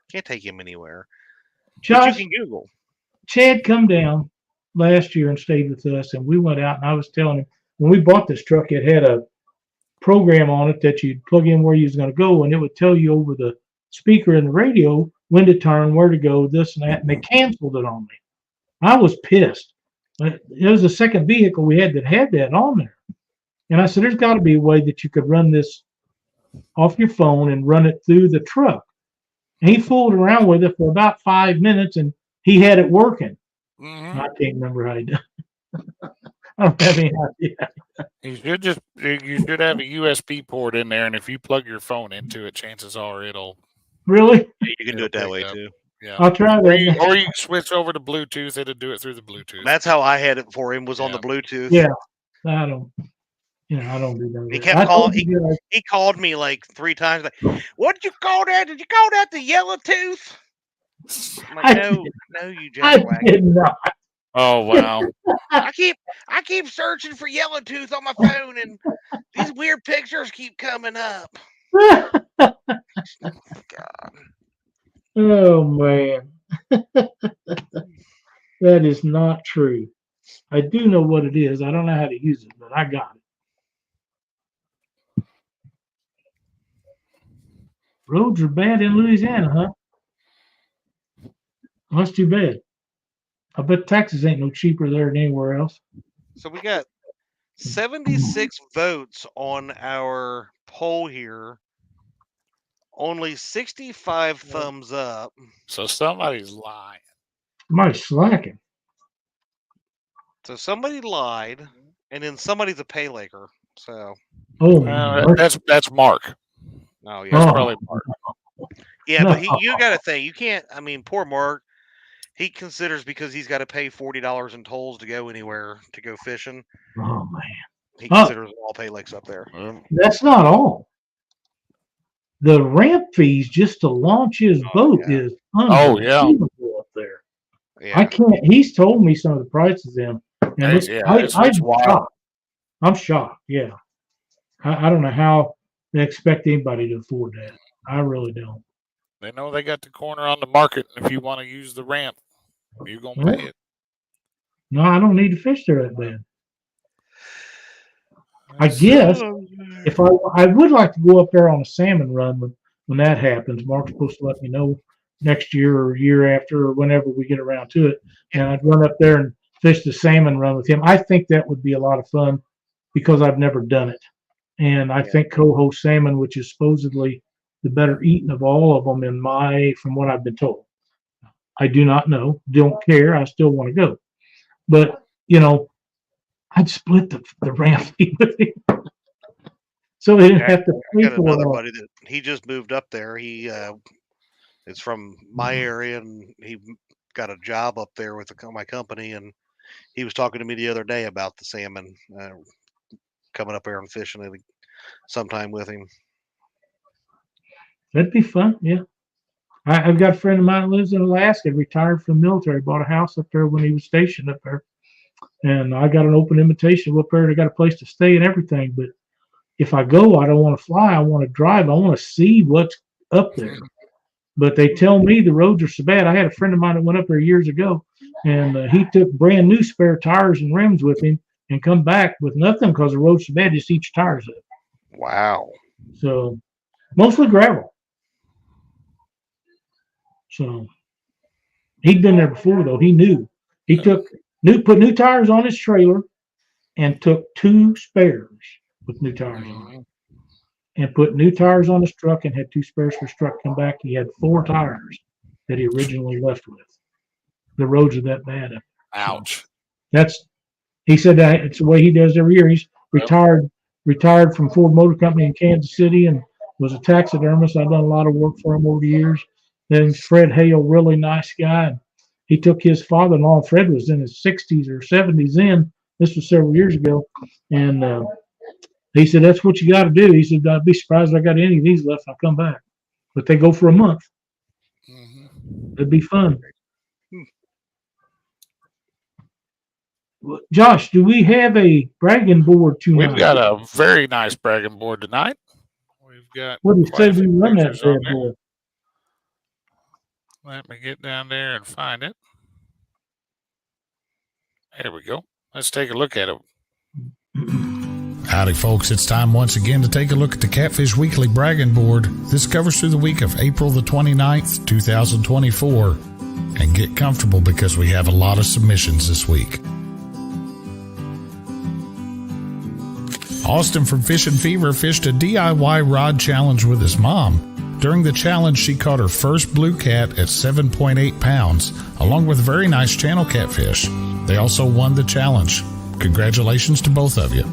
Can't take him anywhere. Josh, but you can Google. Chad come down last year and stayed with us, and we went out, and I was telling him, when we bought this truck, it had a program on it that you'd plug in where you was going to go, and it would tell you over the speaker in the radio when to turn, where to go, this and that, and they canceled it on me. I was pissed. It was the second vehicle we had that on there. And I said, there's got to be a way that you could run this off your phone and run it through the truck. And he fooled around with it for about 5 minutes, and he had it working. Mm-hmm. I can't remember how he did it. I don't have any idea. You should have a USB port in there, and if you plug your phone into it, chances are it'll. Really? You can do it that way too. Yeah. I'll try that. Or you can switch over to Bluetooth. It'll do it through the Bluetooth. That's how I had it for him. Was on the Bluetooth. Yeah. I don't do that. He kept calling. He called me like 3 times. Like, what did you call that? Did you call that the yellow tooth? I'm like, no, you I jackwagon. did not. Oh wow! I keep searching for yellow tooth on my phone, and these weird pictures keep coming up. God. Oh man, that is not true. I do know what it is. I don't know how to use it, but I got it. Roads are bad in Louisiana, huh? Well, that's too bad. I bet taxes ain't no cheaper there than anywhere else. So we got 76 votes on our poll here. Only 65 thumbs up. So somebody's lying. Somebody's slacking. So somebody lied, and then somebody's a pay laker. So. That's Mark. Oh yeah, that's probably Mark. Yeah, but you got to think. You can't. I mean, poor Mark. He considers because he's got to pay $40 in tolls to go anywhere to go fishing. Oh man, He considers all pay lakes up there. that's not all. The ramp fees just to launch his boat is unbelievable up there. Yeah. I can't. He's told me some of the prices in, and It's I'm wild. shocked. I'm shocked. Yeah, I don't know how they expect anybody to afford that. I really don't. They know they got the corner on the market. If you want to use the ramp, you're going to pay it. No, I don't need to fish there that bad. I guess if I would like to go up there on a salmon run when that happens. Mark's supposed to let me know next year or year after or whenever we get around to it. And I'd run up there and fish the salmon run with him. I think that would be a lot of fun because I've never done it. And I think coho salmon, which is supposedly the better eaten of all of them from what I've been told. I do not know, don't care. I still want to go. But, I'd split the ramp fee with him. So they didn't have to pay I got for another it. buddy that he just moved up there. He is from my area, and he got a job up there with my company. And he was talking to me the other day about the salmon coming up there and fishing sometime with him. That'd be fun, yeah. I've got a friend of mine that lives in Alaska, retired from the military, bought a house up there when he was stationed up there. And I got an open invitation up there. They got a place to stay and everything. But if I go, I don't want to fly. I want to drive. I want to see what's up there. But they tell me the roads are so bad. I had a friend of mine that went up there years ago, and he took brand new spare tires and rims with him and come back with nothing because the road's so bad, just eat your tires up. Wow. So mostly gravel. So he'd been there before, though. He knew. He put new tires on his trailer and took 2 spares with new tires on it. And put new tires on his truck and had 2 spares for his truck come back. He had 4 tires that he originally left with. The roads are that bad. Ouch. He said that it's the way he does every year. He's retired from Ford Motor Company in Kansas City and was a taxidermist. I've done a lot of work for him over the years. Then Fred Hale, really nice guy. He took his father-in-law. Fred was in his 60s or 70s then. This was several years ago. And he said, that's what you got to do. He said, I'd be surprised if I got any of these left. I'll come back. But they go for a month. It'd be fun. Josh, do we have a bragging board tonight? We've got a very nice bragging board tonight. We've got. What did you say we run that bad boy? Let me get down there and find it. There we go. Let's take a look at it. Howdy, folks. It's time once again to take a look at the Catfish Weekly Bragging Board. This covers through the week of April the 29th, 2024. And get comfortable because we have a lot of submissions this week. Austin from Fishing Fever fished a DIY rod challenge with his mom. During the challenge, she caught her first blue cat at 7.8 pounds, along with very nice channel catfish. They also won the challenge. Congratulations to both of you.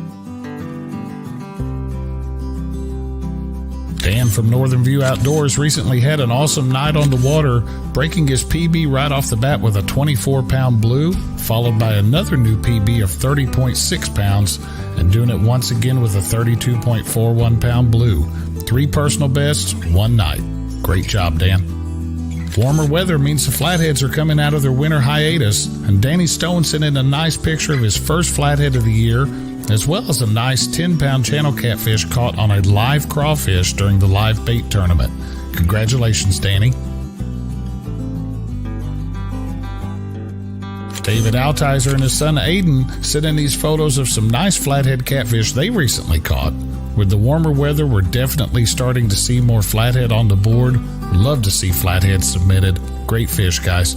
Dan from Northern View Outdoors recently had an awesome night on the water, breaking his PB right off the bat with a 24-pound blue, followed by another new PB of 30.6 pounds, and doing it once again with a 32.41-pound blue. 3 personal bests, 1 night. Great job, Dan. Warmer weather means the flatheads are coming out of their winter hiatus, and Danny Stone sent in a nice picture of his first flathead of the year, as well as a nice 10-pound channel catfish caught on a live crawfish during the live bait tournament. Congratulations, Danny. David Altizer and his son Aiden sent in these photos of some nice flathead catfish they recently caught. With the warmer weather, we're definitely starting to see more flathead on the board. We'd love to see flathead submitted. Great fish, guys.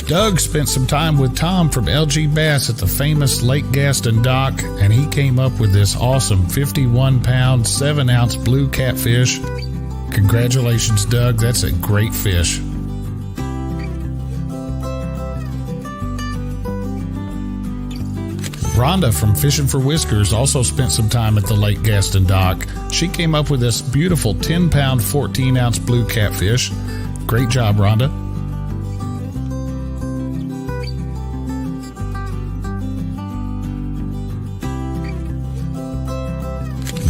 Doug spent some time with Tom from LG Bass at the famous Lake Gaston dock, and he came up with this awesome 51-pound, 7-ounce blue catfish. Congratulations, Doug. That's a great fish. Rhonda from Fishing for Whiskers also spent some time at the Lake Gaston dock. She came up with this beautiful 10-pound, 14-ounce blue catfish. Great job, Rhonda.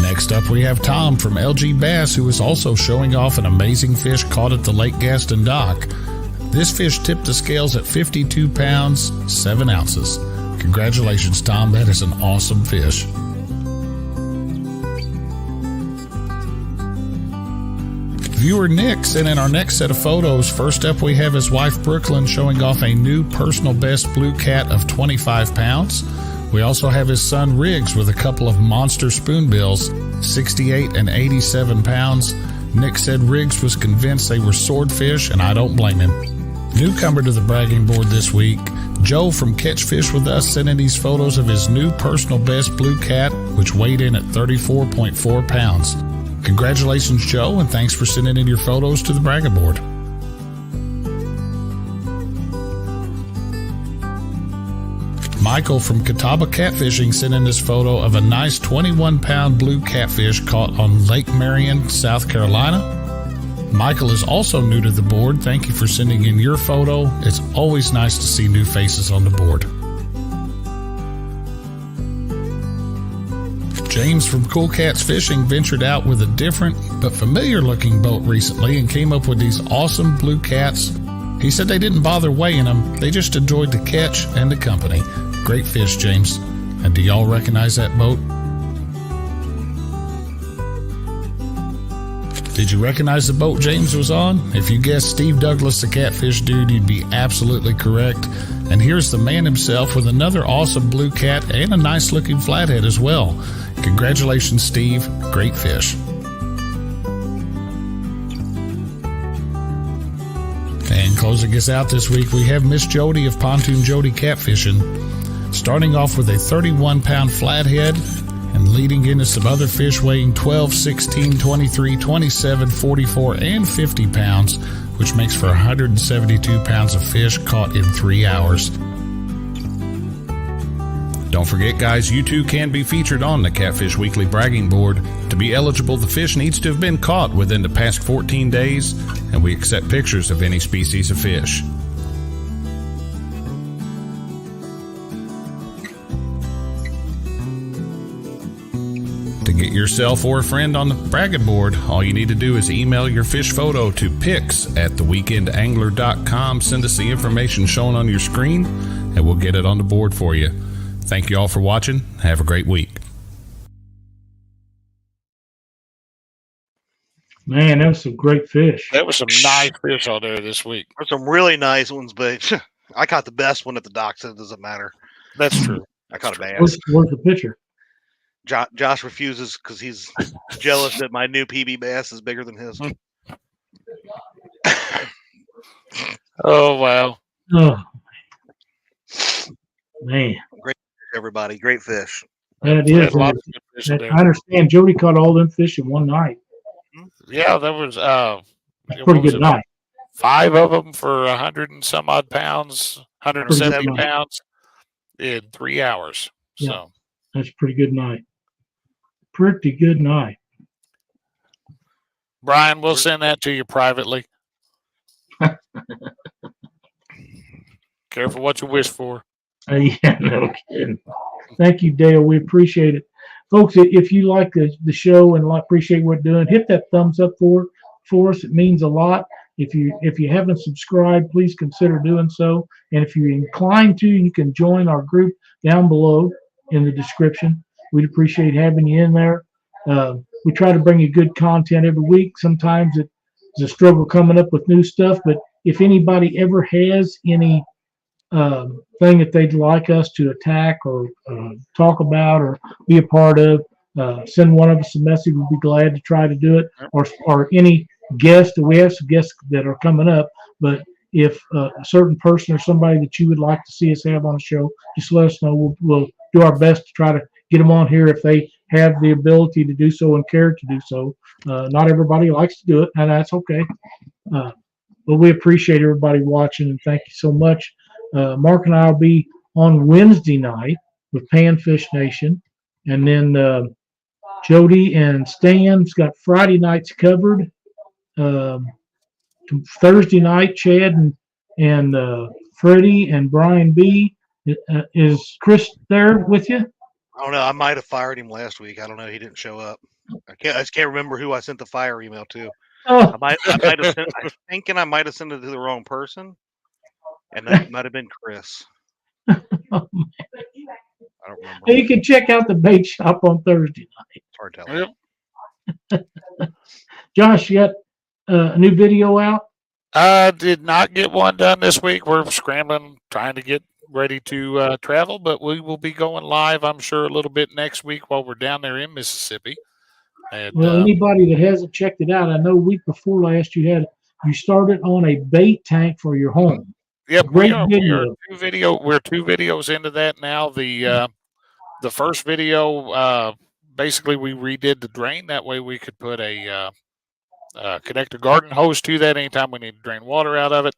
Next up, we have Tom from LG Bass, who is also showing off an amazing fish caught at the Lake Gaston dock. This fish tipped the scales at 52 pounds, 7 ounces. Congratulations, Tom. That is an awesome fish. Viewer Nick sent in our next set of photos. First up, we have his wife Brooklyn showing off a new personal best blue cat of 25 pounds. We also have his son Riggs with a couple of monster spoonbills, 68 and 87 pounds. Nick said Riggs was convinced they were swordfish, and I don't blame him. Newcomer to the bragging board this week, Joe from Catch Fish With Us sent in these photos of his new personal best blue cat, which weighed in at 34.4 pounds. Congratulations, Joe, and thanks for sending in your photos to the bragging board. Michael from Catawba Catfishing sent in this photo of a nice 21-pound blue catfish caught on Lake Marion, South Carolina. Michael is also new to the board. Thank you for sending in your photo. It's always nice to see new faces on the board. James from Cool Cats Fishing ventured out with a different but familiar looking boat recently and came up with these awesome blue cats. He said they didn't bother weighing them, they just enjoyed the catch and the company. Great fish, James. And do y'all recognize that boat? Did you recognize the boat James was on? If you guessed Steve Douglas, the catfish dude, you'd be absolutely correct. And here's the man himself with another awesome blue cat and a nice looking flathead as well. Congratulations, Steve. Great fish. And closing us out this week, we have Miss Jody of Pontoon Jody Catfishing, starting off with a 31-pound flathead and leading into some other fish weighing 12, 16, 23, 27, 44, and 50 pounds, which makes for 172 pounds of fish caught in 3 hours. Don't forget, guys, you too can be featured on the Catfish Weekly Bragging Board. To be eligible, the fish needs to have been caught within the past 14 days, and we accept pictures of any species of fish. To get yourself or a friend on the bragging board, all you need to do is email your fish photo to pics@theweekendangler.com. Send us the information shown on your screen, and we'll get it on the board for you. Thank you all for watching. Have a great week. Man, that was some great fish. That was some nice fish out there this week. There's some really nice ones, but I caught the best one at the dock, so it doesn't matter. That's true. I caught a bass. Where's the picture? Josh refuses because he's jealous that my new PB bass is bigger than his. Oh, wow. Oh, man. Great fish, everybody. Great fish. That We is. had lots of good fish in I there. understand Jody caught all them fish in one night. Yeah, that was Pretty good night. 5 of them for 100 and some odd pounds, 170 Pretty good pounds in 3 hours. Yeah. So That's a pretty good night. Pretty good night. Brian, we'll send that to you privately. Careful what you wish for. Yeah, no kidding. Thank you, Dale. We appreciate it. Folks, if you like the show and appreciate what we're doing, hit that thumbs up for us. It means a lot. If you haven't subscribed, please consider doing so. And if you're inclined to, you can join our group down below in the description. We'd appreciate having you in there. We try to bring you good content every week. Sometimes it's a struggle coming up with new stuff, but if anybody ever has any thing that they'd like us to attack or talk about or be a part of, send one of us a message. We'd be glad to try to do it. Or any guest. We have some guests that are coming up, but if a certain person or somebody that you would like to see us have on the show, just let us know. We'll do our best to try to get them on here if they have the ability to do so and care to do so. Not everybody likes to do it, and that's okay. But we appreciate everybody watching, and thank you so much. Mark and I will be on Wednesday night with Panfish Nation. And then Jody and Stan's got Friday nights covered. Thursday night, Chad and Freddie and Brian B. Is Chris there with you? I don't know. I might have fired him last week. I don't know. He didn't show up. I just can't remember who I sent the fire email to. Oh, I might have sent. I'm thinking I might have sent it to the wrong person, and that might have been Chris. I don't remember. you can check out the bait shop on Thursday night. It's hard to tell. Josh, you got a new video out? I did not get one done this week. We're scrambling, trying to get ready to travel, but we will be going live, I'm sure, a little bit next week while we're down there in Mississippi. And, Well, anybody that hasn't checked it out, I know week before last you started on a bait tank for your home. Yep, Great we're video. we're 2 videos into that now. The first video, basically we redid the drain. That way we could put a connect a garden hose to that anytime we need to drain water out of it.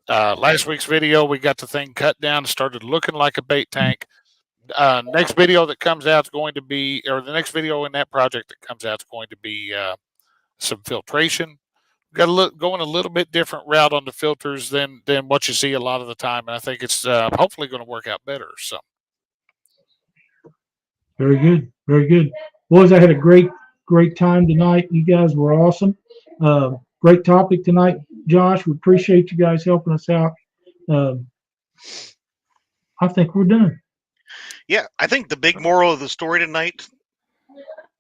Last week's video, we got the thing cut down, started looking like a bait tank. Next video that comes out is going to be, or the next video in that project that comes out is going to be some filtration. We've got to going a little bit different route on the filters than what you see a lot of the time, and I think it's hopefully going to work out better. So, Very good. Very good. Boys, I had a great time tonight. You guys were awesome. Great topic tonight, Josh. We appreciate you guys helping us out. I think we're done. Yeah, I think the big moral of the story tonight: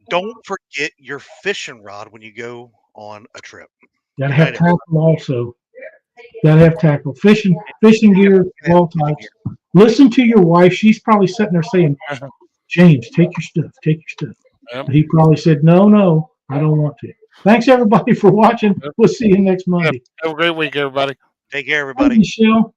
don't forget your fishing rod when you go on a trip. Gotta have tackle also. Gotta have tackle. Fishing gear, all types. Listen to your wife. She's probably sitting there saying, James, take your stuff. Take your stuff. Yep. But he probably said, no, I don't want to. Thanks, everybody, for watching. We'll see you next Monday. Have a great week, everybody. Take care, everybody. Hey, Michelle.